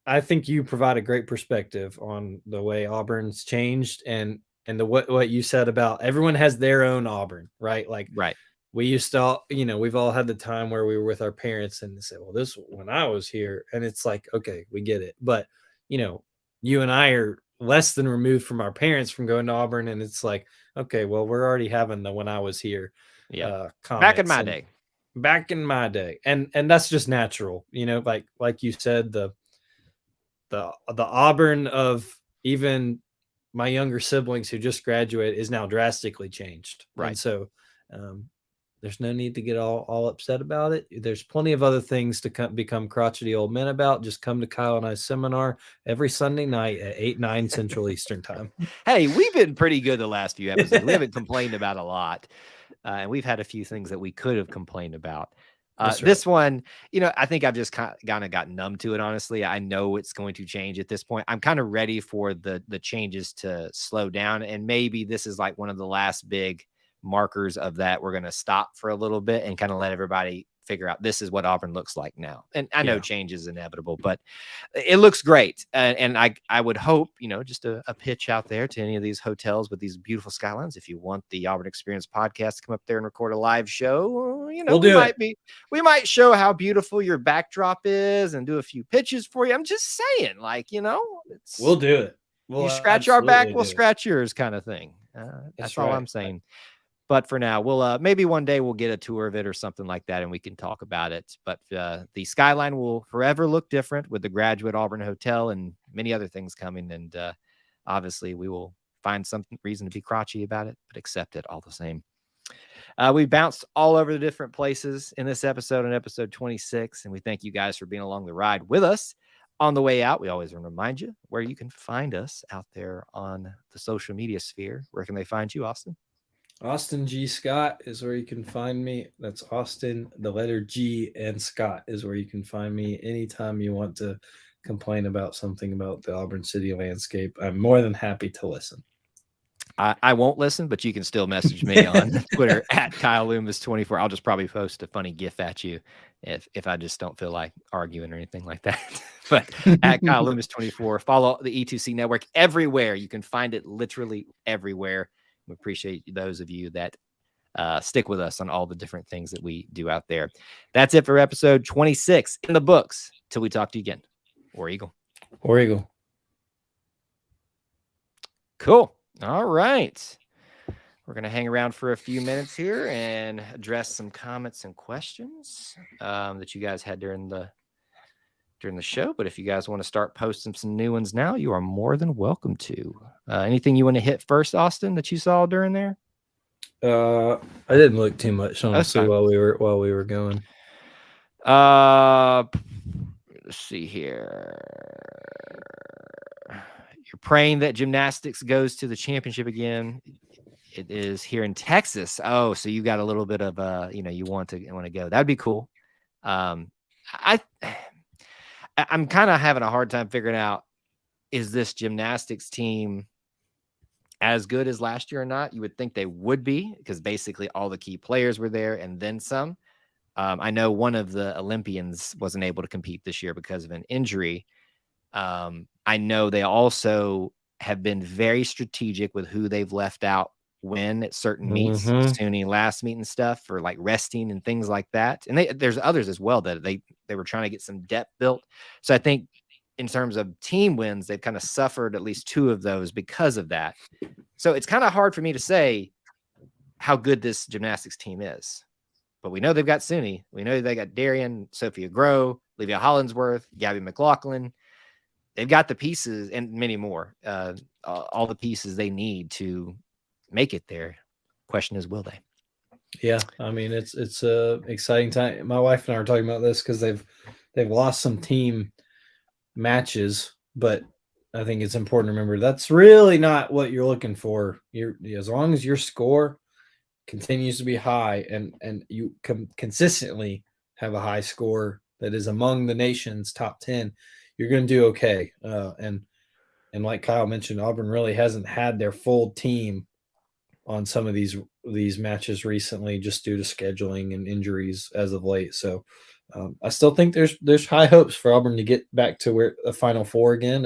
I think you provide a great perspective on the way Auburn's changed and what you said about everyone has their own Auburn, right? Like, right. We used to, we've all had the time where we were with our parents and they said, well, this when I was here, and it's like, okay, we get it. But, you and I are less than removed from our parents from going to Auburn. And it's like, okay, well, we're already having the when I was here. Yeah. Back in my day. Back in my day. And that's just natural, like you said, the Auburn of even my younger siblings who just graduated is now drastically changed. Right. And so there's no need to get all upset about it. There's plenty of other things to become crotchety old men about. Just come to Kyle and I's seminar every Sunday night at 8-9 Central Eastern Time. Hey, we've been pretty good the last few episodes. We haven't complained about a lot. And we've had a few things that we could have complained about. This one, I think I've just kind of got numb to it, honestly. I know it's going to change at this point. I'm kind of ready for the changes to slow down. And maybe this is like one of the last big markers of that. We're going to stop for a little bit and kind of let everybody figure out this is what Auburn looks like now. And I know change is inevitable, but it looks great. And I would hope, just a pitch out there to any of these hotels with these beautiful skylines. If you want the Auburn Experience podcast to come up there and record a live show, we might show how beautiful your backdrop is and do a few pitches for you. I'm just saying, we'll do it. You scratch our back, we'll scratch yours, kind of thing. That's all I'm saying. But for now, we'll maybe one day we'll get a tour of it or something like that, and we can talk about it. But the skyline will forever look different with the Graduate Auburn Hotel and many other things coming. And obviously, we will find some reason to be crotchety about it, but accept it all the same. We bounced all over the different places in this episode, on episode 26, and we thank you guys for being along the ride with us. On the way out, we always want to remind you where you can find us out there on the social media sphere. Where can they find you, Austin? Austin G. Scott is where you can find me. That's Austin, the letter G, and Scott is where you can find me anytime you want to complain about something about the Auburn City landscape. I'm more than happy to listen. I won't listen, but you can still message me on Twitter at Kyle Loomis 24. I'll just probably post a funny GIF at you if I just don't feel like arguing or anything like that. But at Kyle Loomis 24, follow the E2C Network everywhere. You can find it literally everywhere. We appreciate those of you that stick with us on all the different things that we do out there. That's it for episode 26 in the books. Till we talk to you again. War Eagle. War Eagle. Cool. All right. We're going to hang around for a few minutes here and address some comments and questions that you guys had during the show. But if you guys want to start posting some new ones now, you are more than welcome to. Anything you want to hit first, Austin, that you saw during there? I didn't look too much, honestly, while we were going. Let's see here. You're praying that gymnastics goes to the championship again. It is here in Texas. Oh, so you got a little bit of you want to go. That'd be cool. I'm kind of having a hard time figuring out, is this gymnastics team as good as last year or not? You would think they would be, because basically all the key players were there and then some. I know one of the Olympians wasn't able to compete this year because of an injury. I know they also have been very strategic with who they've left out when at certain meets, SUNY last meet and stuff, for like resting and things like that. And there's others as well that they were trying to get some depth built. So I think in terms of team wins, they've kind of suffered at least 2 of those because of that. So it's kind of hard for me to say how good this gymnastics team is. But we know they've got SUNY. We know they got Darian, Sophia Groh, Livia Hollinsworth, Gabby McLaughlin. They've got the pieces and many more, all the pieces they need to make it there. Question is, will they? Yeah, I mean it's a exciting time. My wife and I are talking about this because they've lost some team matches, but I think it's important to remember that's really not what you're looking for. You're as long as your score continues to be high and you consistently have a high score that is among the nation's top 10, you're going to do okay. And like Kyle mentioned, Auburn really hasn't had their full team on some of these matches recently, just due to scheduling and injuries as of late. So I still think there's high hopes for Auburn to get back to where the Final Four again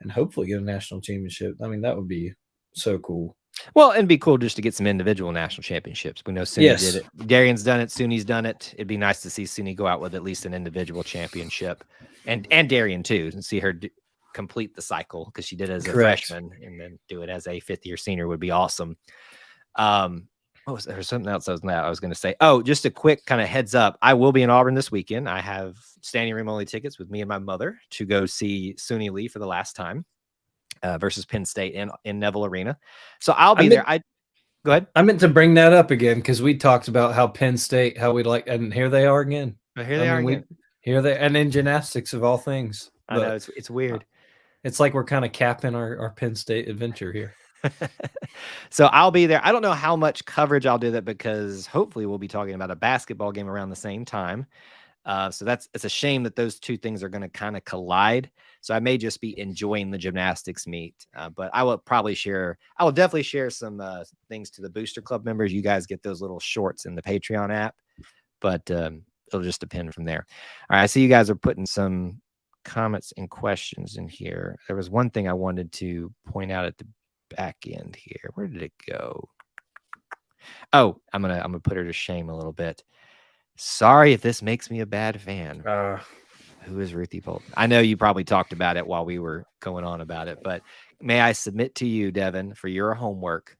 and hopefully get a national championship. I mean, that would be so cool. Well, it'd be cool just to get some individual national championships. We know SUNY did it. Darian's done it. SUNY's done it. It'd be nice to see SUNY go out with at least an individual championship, and Darian too, and see her complete the cycle because she did it as a freshman, and then do it as a 5th-year senior would be awesome. What was there? Something else I was going to say. Oh, just a quick kind of heads up. I will be in Auburn this weekend. I have standing room only tickets with me and my mother to go see SUNY Lee for the last time. Versus Penn State in Neville Arena. So I'll be there. Go ahead. I meant to bring that up again because we talked about how Penn State, how we like, and here they are again. But here they are again. And in gymnastics of all things. I know it's weird. It's like we're kind of capping our Penn State adventure here. So I'll be there. I don't know how much coverage I'll do that because hopefully we'll be talking about a basketball game around the same time. So it's a shame that those 2 things are going to kind of collide. So I may just be enjoying the gymnastics meet, but I will definitely share some things to the Booster Club members. You guys get those little shorts in the Patreon app, but it'll just depend from there. All right. I see you guys are putting some comments and questions in here. There was one thing I wanted to point out at the back end here. Where did it go? Oh, I'm gonna put her to shame a little bit. Sorry if this makes me a bad fan. Who is Ruthie Bolton? I know you probably talked about it while we were going on about it, but may I submit to you, Devin, for your homework,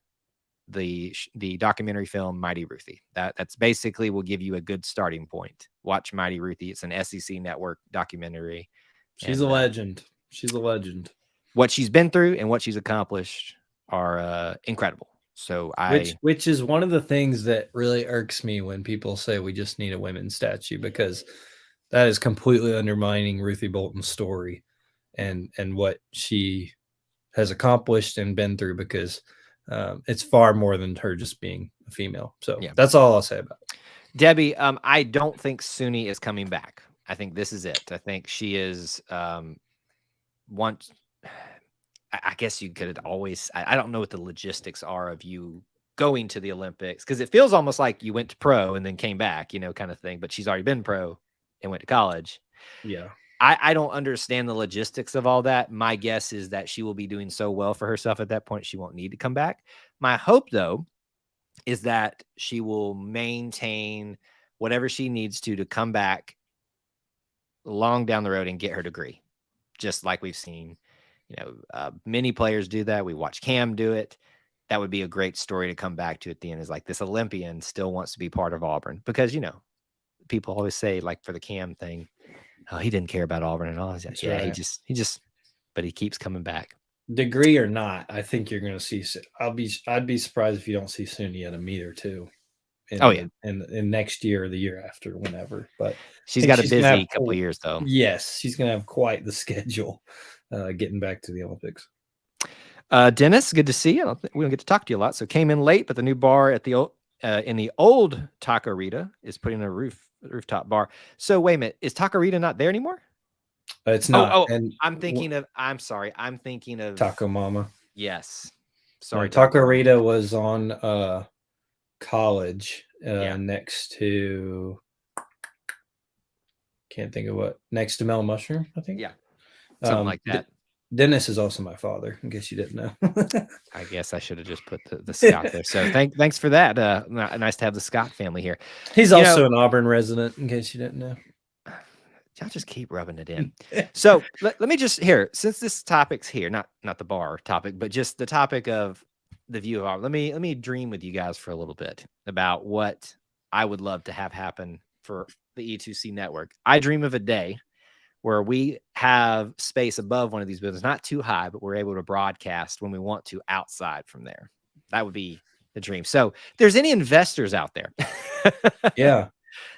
the documentary film Mighty Ruthie. That's basically will give you a good starting point. Watch Mighty Ruthie. It's an E2C Network documentary. She's a legend. She's a legend. What she's been through and what she's accomplished are incredible. So which is one of the things that really irks me when people say we just need a women's statue, because that is completely undermining Ruthie Bolton's story and what she has accomplished and been through, because it's far more than her just being a female. So yeah, that's all I'll say about it. Debbie, I don't think SUNY is coming back. I think this is it. I think she is once. I guess you could always. I don't know what the logistics are of you going to the Olympics, because it feels almost like you went to pro and then came back, kind of thing. But she's already been pro and went to college. Yeah. I don't understand the logistics of all that. My guess is that she will be doing so well for herself at that point, she won't need to come back. My hope, though, is that she will maintain whatever she needs to come back long down the road and get her degree, just like we've seen, many players do that. We watch Cam do it. That would be a great story to come back to at the end, is like this Olympian still wants to be part of Auburn, because, people always say, like, for the Cam thing, oh, he didn't care about Auburn and all. Like, yeah, right. he just, but he keeps coming back. Degree or not, I think you're going to see. I'd be surprised if you don't see SUNY at a meet or two. In next year or the year after, whenever. But she's got a busy couple of years, though. Yes, she's going to have quite the schedule getting back to the Olympics. Dennis, good to see you. We don't get to talk to you a lot, so came in late, but the new bar at the in the old Taco Rita is putting a rooftop bar. So wait a minute, is Taco Rita not there anymore? It's not. I'm thinking of Taco Mama. Yes. Sorry. Taco Rita was on College next to, can't think of what, next to Mel Mushroom, I think. Yeah. Something like that. Dennis is also my father, in case you didn't know. I guess I should have just put the Scott there. So thanks for that. Nice to have the Scott family here. He's also an Auburn resident, in case you didn't know. Y'all just keep rubbing it in. So let me just here, since this topic's here, not the bar topic, but just the topic of the view of Auburn. Let me dream with you guys for a little bit about what I would love to have happen for the E2C network. I dream of a day where we have space above one of these buildings, not too high, but we're able to broadcast when we want to outside from there. That would be the dream. So if there's any investors out there Yeah.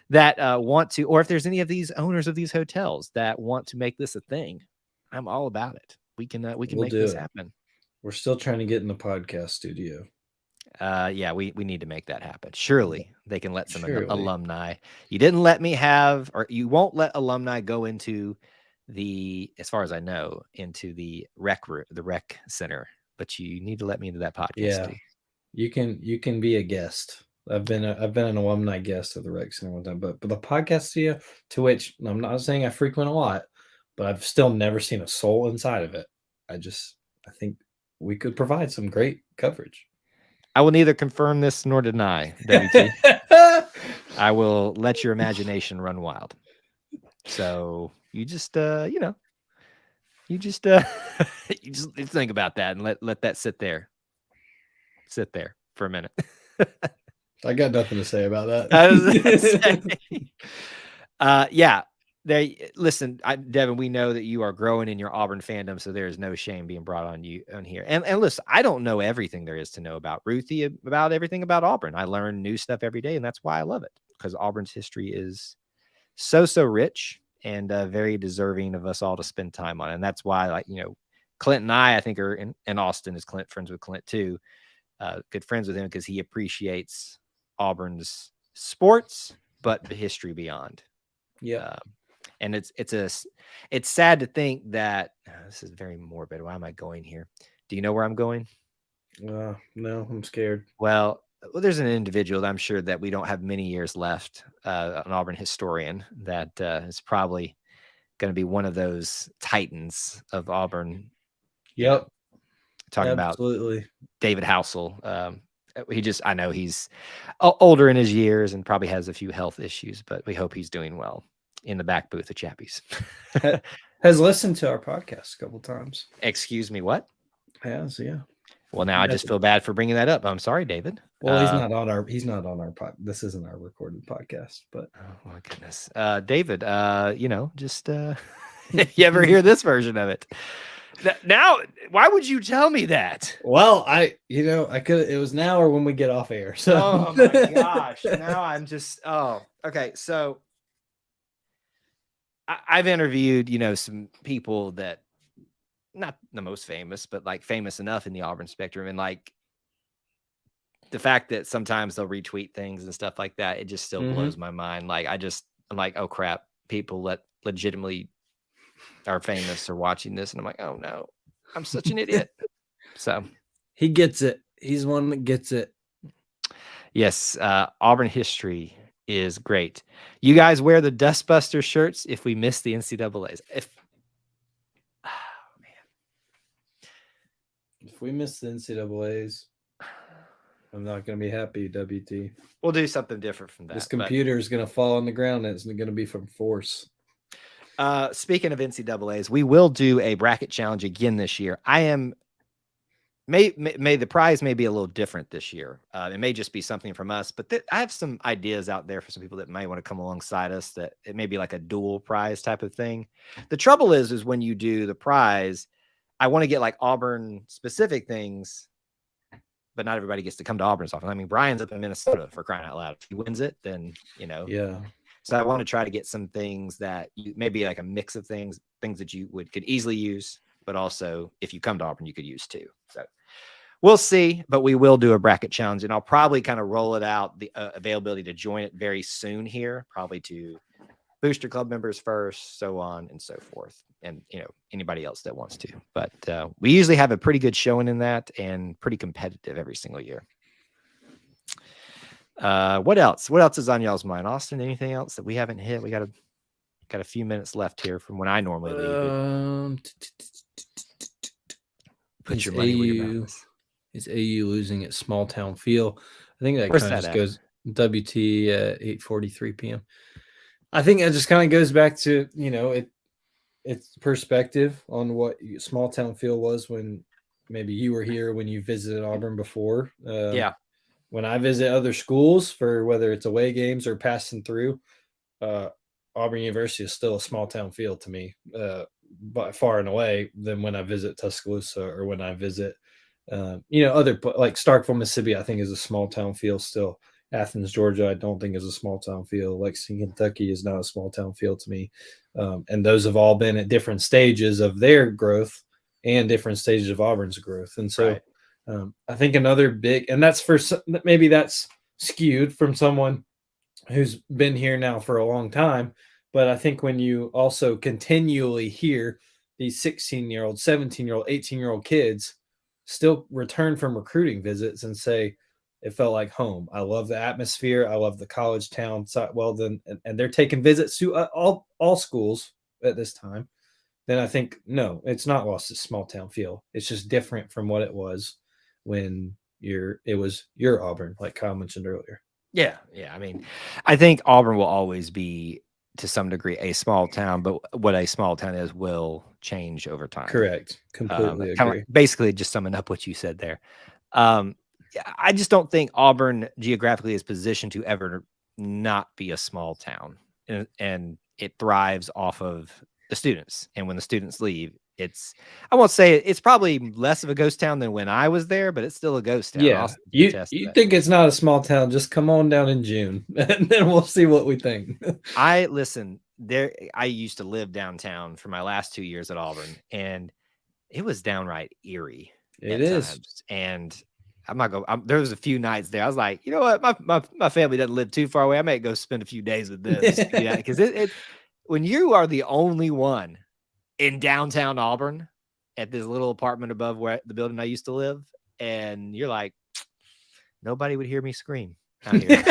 that want to, or if there's any of these owners of these hotels that want to make this a thing, I'm all about it. We can We'll make do this it. happen. We're still trying to get in the podcast studio. Yeah, we need to make that happen. Surely they can let some Surely. alumni. You didn't let me have, or you won't let alumni go into the, as far as I know, into the rec center, but you need to let me into that podcast. Yeah, too. you can be a guest. I've been an alumni guest of the rec center one time, but the podcast studio, to which I'm not saying I frequent a lot, but I've still never seen a soul inside of it. I think we could provide some great coverage. I will neither confirm this nor deny, WT. I will let your imagination run wild. So you just, you just think about that and let that sit there for a minute. I got nothing to say about that. Yeah. Listen, Devin, we know that you are growing in your Auburn fandom, so there is no shame being brought on you on here. And listen, I don't know everything there is to know about Ruthie, about everything about Auburn. I learn new stuff every day, and that's why I love it, because Auburn's history is so rich and very deserving of us all to spend time on. And that's why, like, Clint and I think are in Austin is Clint, friends with Clint too. Good friends with him because he appreciates Auburn's sports, but the history beyond. Yeah. And it's sad to think that this is very morbid. Why am I going here? Do you know where I'm going? No, I'm scared. Well, there's an individual that I'm sure that we don't have many years left, an Auburn historian that is probably going to be one of those titans of Auburn. Yep. Talking Absolutely. about David Housel. I know he's older in his years and probably has a few health issues, but we hope he's doing well in the back booth of Chappie's. Has listened to our podcast a couple times. Excuse me, what? Has, yeah. Well, now I just feel bad for bringing that up. I'm sorry, David. Well, he's not on our pod. This isn't our recorded podcast, but oh my goodness, David. Just you ever hear this version of it? Now, why would you tell me that? Well, I could. It was now or when we get off air. So, oh my gosh, now I'm just. Oh, okay. So, I've interviewed, some people that not the most famous, but like famous enough in the Auburn spectrum, and like the fact that sometimes they'll retweet things and stuff like that, it just still blows my mind. Like I'm like, oh crap, people legitimately are famous or watching this, and I'm like, oh no, I'm such an idiot. So he gets it. He's one that gets it. Yes, Auburn history is great. You guys wear the Dustbuster shirts if we miss the NCAAs. If we miss the NCAAs, I'm not going to be happy, WT. We'll do something different from that. This computer is going to fall on the ground, and it's going to be from force. Speaking of NCAAs, we will do a bracket challenge again this year. May the prize may be a little different this year. It may just be something from us, but I have some ideas out there for some people that might want to come alongside us, that it may be like a dual prize type of thing. The trouble is when you do the prize, I want to get like Auburn specific things, but not everybody gets to come to Auburn so often. I mean, Brian's up in Minnesota, for crying out loud. If he wins it, then, Yeah. So I want to try to get some things that maybe like a mix of things that you could easily use, but also if you come to Auburn, you could use too. So we'll see, but we will do a bracket challenge, and I'll probably kind of roll it out, the availability to join it very soon here, probably to Booster Club members first, so on and so forth, and anybody else that wants to. But we usually have a pretty good showing in that, and pretty competitive every single year. What else? What else is on y'all's mind, Austin? Anything else that we haven't hit? We got a few minutes left here from when I normally leave. Put your money where your mouth is. Is AU losing its small town feel? I think that Where's kind of that just goes WT at 8:43 p.m. I think it just kind of goes back to, it's perspective on what small town feel was when maybe you were here when you visited Auburn before. Yeah, When I visit other schools for whether it's away games or passing through, uh, Auburn University is still a small town feel to me, by far and away than when I visit Tuscaloosa or when I visit, other like Starkville, Mississippi. I think is a small town feel still. Athens, Georgia, I don't think is a small town feel. Lexington, Kentucky is not a small town feel to me. And those have all been at different stages of their growth and different stages of Auburn's growth. And so right. I think another big, and that's for maybe that's skewed from someone who's been here now for a long time. But I think when you also continually hear these 16-year-old, 17-year-old, 18-year-old kids still return from recruiting visits and say, it felt like home. I love the atmosphere. I love the college town. Well, then, and they're taking visits to all schools at this time. Then I think no, it's not lost its small town feel. It's just different from what it was when it was your Auburn, like Kyle mentioned earlier. Yeah, yeah. I mean, I think Auburn will always be to some degree a small town, but what a small town is will change over time. Correct. Completely Kind of agree. basically just summing up what you said there. Yeah, I just don't think Auburn geographically is positioned to ever not be a small town, and it thrives off of the students. And when the students leave, I won't say it's probably less of a ghost town than when I was there, but it's still a ghost town. Yeah. Austin can You attest to you that. think it's not a small town, just come on down in June and then we'll see what we think. I listen there. I used to live downtown for my last 2 years at Auburn, and it was downright eerie It at is. times. And I'm not going. There was a few nights there. I was like, you know what, my family doesn't live too far away. I may go spend a few days with them just to be that because it when you are the only one in downtown Auburn at this little apartment above where the building I used to live, and you're like, nobody would hear me scream out here.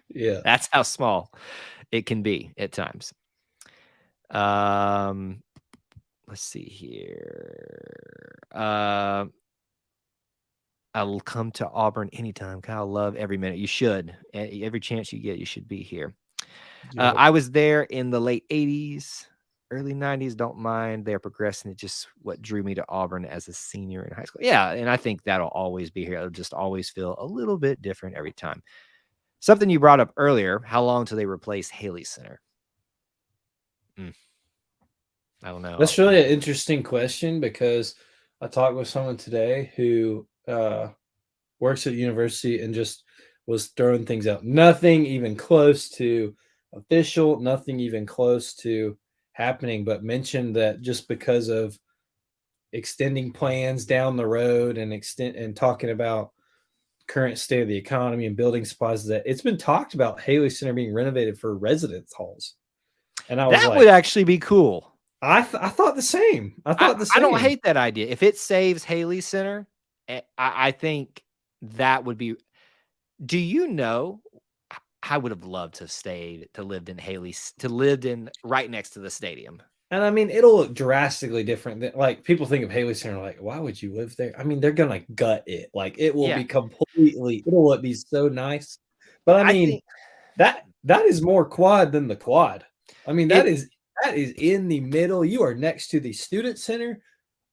Yeah. That's how small it can be at times. Um, let's see here. I'll come to Auburn anytime. Kyle, love every minute. You should. Every chance you get, you should be here. Yep. I was there in the late 80s, early 90s. Don't mind. They're progressing. It's just what drew me to Auburn as a senior in high school. Yeah, and I think that'll always be here. It'll just always feel a little bit different every time. Something you brought up earlier, how long till they replace Haley Center? I don't know. That's really an interesting question because I talked with someone today who works at university and just was throwing things out. Nothing even close to official, nothing even close to happening, but mentioned that just because of extending plans down the road and talking about current state of the economy and building supplies, that it's been talked about Haley Center being renovated for residence halls. And I was That would like, actually be cool. I thought the same. I don't hate that idea. If it saves Haley Center, I think that would be. Do you know? I would have loved to have stayed to lived in right next to the stadium. And I mean, it'll look drastically different. Than, like people think of Haley Center, like, why would you live there? I mean, they're gonna gut it. Like it will Yeah, be completely. It'll be so nice. But I I mean, think that is more quad than the quad. I mean, it. that is in the middle. You are next to the student center,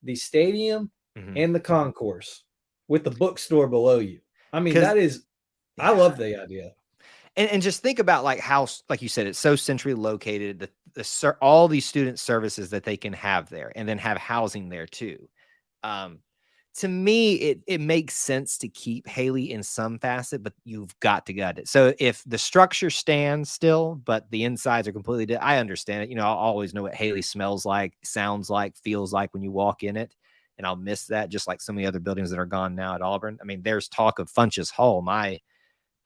the stadium, Mhm. and the concourse with the bookstore below you. I mean, Because that is. I yeah, love the idea. and just think about like how, like you said, it's so centrally located. All these student services that they can have there, and then have housing there too. Um, to me, it makes sense to keep Haley in some facet, but you've got to gut it. So if the structure stands still, but the insides are completely different, I understand it. You know, I'll always know what Haley smells like, sounds like, feels like when you walk in it. And I'll miss that, just like so many other buildings that are gone now at Auburn. I mean, there's talk of Funchess Hall, my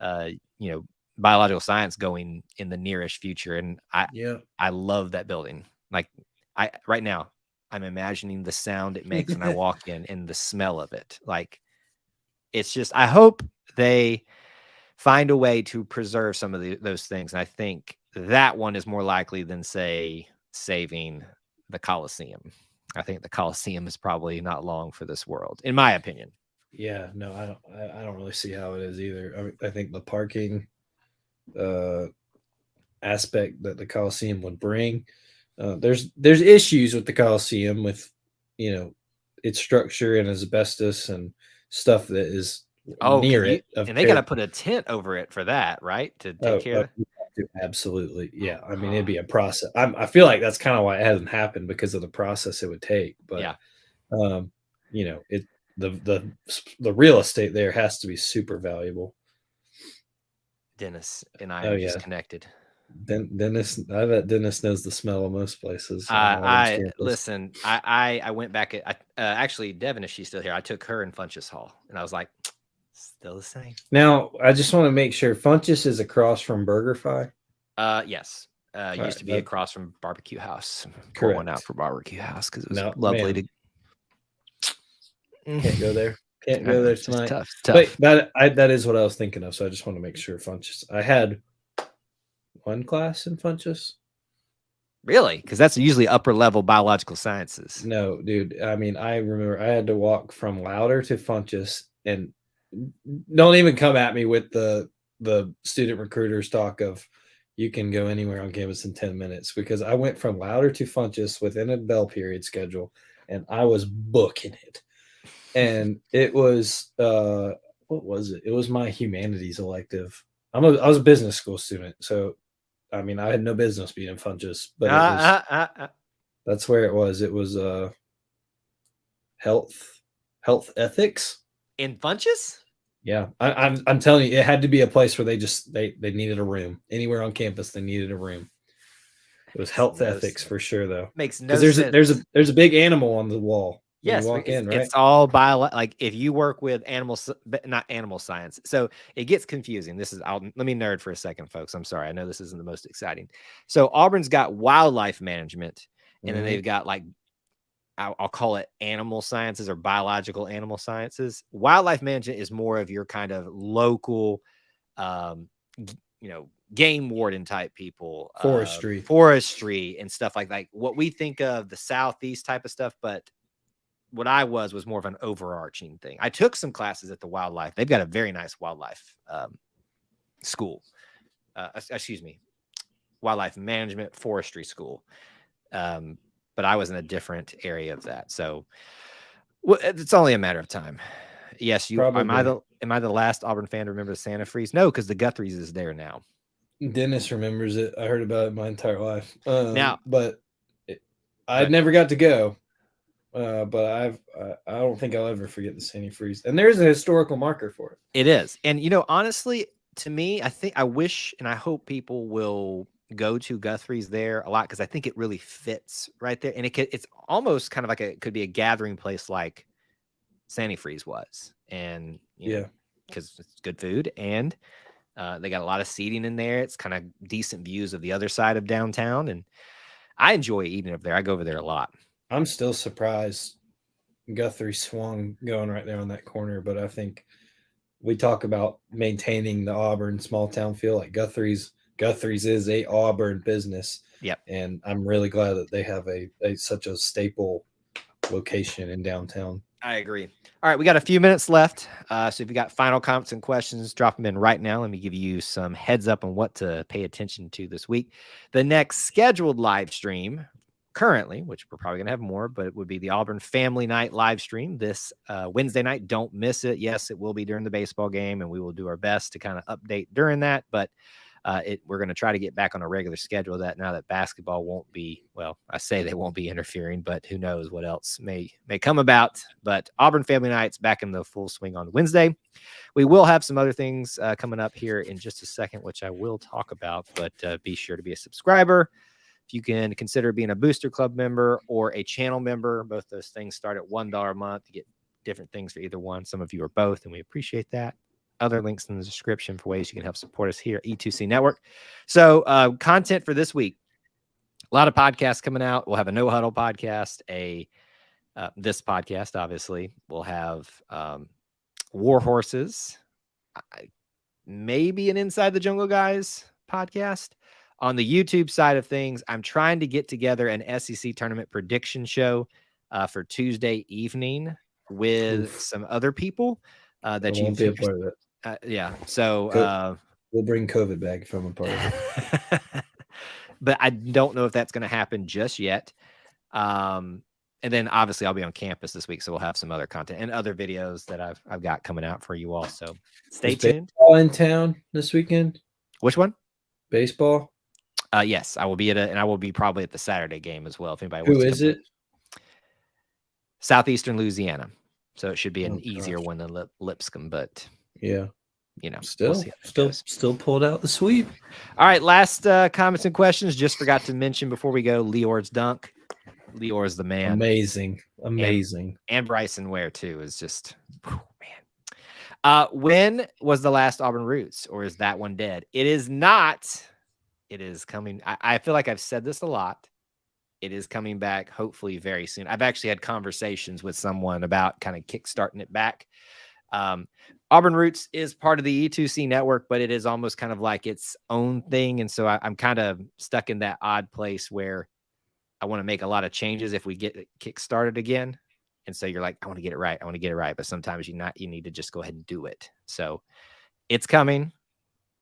uh, you know, biological science going in the nearish future. And Yeah. I love that building. Like right now, I'm imagining the sound it makes when I walk in and the smell of it. Like it's just, I hope they find a way to preserve some of those things. And I think that one is more likely than say saving the Coliseum. I think the Coliseum is probably not long for this world, in my opinion. Yeah, no, I don't. I don't really see how it is either. I think the parking, uh, aspect that the Coliseum would bring. There's issues with the Coliseum with, you know, its structure and asbestos and stuff that is Oh, near it. and they got to put a tent over it for that, right? To take care of You have to, absolutely, yeah. Oh, I mean, it'd be a process. I feel like that's kind of why it hasn't happened, because of the process it would take. But yeah. you know, the real estate there has to be super valuable. Dennis and I Oh are yeah, just connected. Dennis. I bet Dennis knows the smell of most places on Auburn's I campus. listen. I went back. Actually, Devin, if she's still here, I took her in Funchess Hall, and I was like, still the same. Now, I just want to make sure Funchess is across from BurgerFi. Yes. Used Right, to be across from Barbecue House. Pour one out correct. for Barbecue House because it was No, lovely man, to. can't go there. Can't I go know, there it's just tonight. tough. It's But tough. that is what I was thinking of. So I just want to make sure Funchess. I had one class in Funchess. Really? Because that's usually upper level biological sciences. No, dude. I mean, I remember I had to walk from Louder to Funchess, and don't even come at me with the student recruiters talk of you can go anywhere on campus in 10 minutes, because I went from Louder to Funchess within a bell period schedule, and I was booking it. And it was what was it? It was my humanities elective. I was a business school student, so I mean, I had no business being in Funchess, but it was that's where it was. It was health ethics In Funchess? Yeah, I'm telling you, it had to be a place where they needed a room. Anywhere on campus, they needed a room. It was health ethics for sure, though, Makes because no sense. there's a big animal on the wall when you Yes, walk in, right? it's all like if you work with not animal science. So it gets confusing. Let me nerd for a second, folks. I'm sorry. I know this isn't the most exciting. So Auburn's got wildlife management, and then they've got like, I'll call it animal sciences or biological animal sciences. Wildlife management is more of your kind of local, game warden type people, forestry and stuff like what we think of the Southeast type of stuff. But what I was more of an overarching thing. I took some classes at the wildlife. They've got a very nice wildlife school. Excuse me, wildlife management forestry school. But I was in a different area of that. So it's only a matter of time. Yes, am I the last Auburn fan to remember the Santa Freeze? No, because the Guthries is there now. Dennis remembers it. I heard about it my entire life. Now, but I never got to go. But I don't think I'll ever forget the Santa Freeze. And there's a historical marker for it. It is. And honestly, to me, I wish and I hope people will go to Guthrie's there a lot, because I think it really fits right there. And it's almost kind of like it could be a gathering place like Santa Freeze was. And because it's good food, and they got a lot of seating in there. It's kind of decent views of the other side of downtown, and I enjoy eating up there. I go over there a lot. I'm still surprised Guthrie swung going right there on that corner, but I think we talk about maintaining the Auburn small town feel. Like Guthrie's is a Auburn business. Yep. And I'm really glad that they have such a staple location in downtown. I agree. All right, we got a few minutes left. So if you got final comments and questions, drop them in right now. Let me give you some heads up on what to pay attention to this week. The next scheduled live stream currently, which we're probably going to have more, but it would be the Auburn Family Night live stream this Wednesday night. Don't miss it. Yes, it will be during the baseball game, and we will do our best to kind of update during that. But we're going to try to get back on a regular schedule that now that basketball won't be, well, I say they won't be interfering, but who knows what else may come about. But Auburn Family Night's back in the full swing on Wednesday. We will have some other things coming up here in just a second, which I will talk about, but be sure to be a subscriber. If you can consider being a Booster Club member or a channel member, both those things start at $1 a month. You get different things for either one. Some of you are both, and we appreciate that. Other links in the description for ways you can help support us here at E2C Network. So content for this week, a lot of podcasts coming out. We'll have a No Huddle podcast, this podcast, obviously. We'll have War Horses, maybe an Inside the Jungle Guys podcast. On the YouTube side of things, I'm trying to get together an SEC tournament prediction show for Tuesday evening with some other people that you won't be a part of it. yeah. So We'll bring COVID back if I'm a part of it. But I don't know if that's going to happen just yet. And then obviously I'll be on campus this week, so we'll have some other content and other videos that I've got coming out for you all. So stay tuned. Baseball in town this weekend? Which one? Baseball? Yes, I will be and I will be probably at the Saturday game as well. If anybody Who wants to is it? Southeastern Louisiana. So it should be an easier one than Lipscomb, but yeah, we'll still pulled out the sweep. All right, last comments and questions. Just forgot to mention before we go, Lior's dunk. Lior's the man. Amazing. And Bryson Ware too is just man. When was the last Auburn Roots, or is that one dead? It is not. It is coming. I feel like I've said this a lot. It is coming back hopefully very soon. I've actually had conversations with someone about kind of kickstarting it back. Auburn Roots is part of the E2C network, but it is almost kind of like its own thing. And so I'm kind of stuck in that odd place where I want to make a lot of changes if we get it kickstarted again. And so you're like, I want to get it right. I want to get it right. But sometimes you need to just go ahead and do it. So it's coming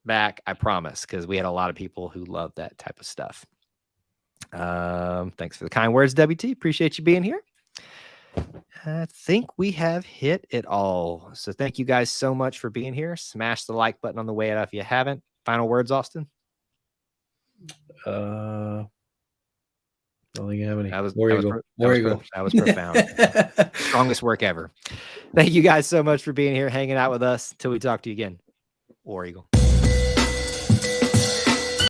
back, I promise, because we had a lot of people who love that type of stuff. Thanks for the kind words, WT. Appreciate you being here. I think we have hit it all. So thank you guys so much for being here. Smash the like button on the way out if you haven't. Final words, Austin? I don't think you have any. That was profound. Strongest work ever. Thank you guys so much for being here, hanging out with us. Till we talk to you again. War Eagle.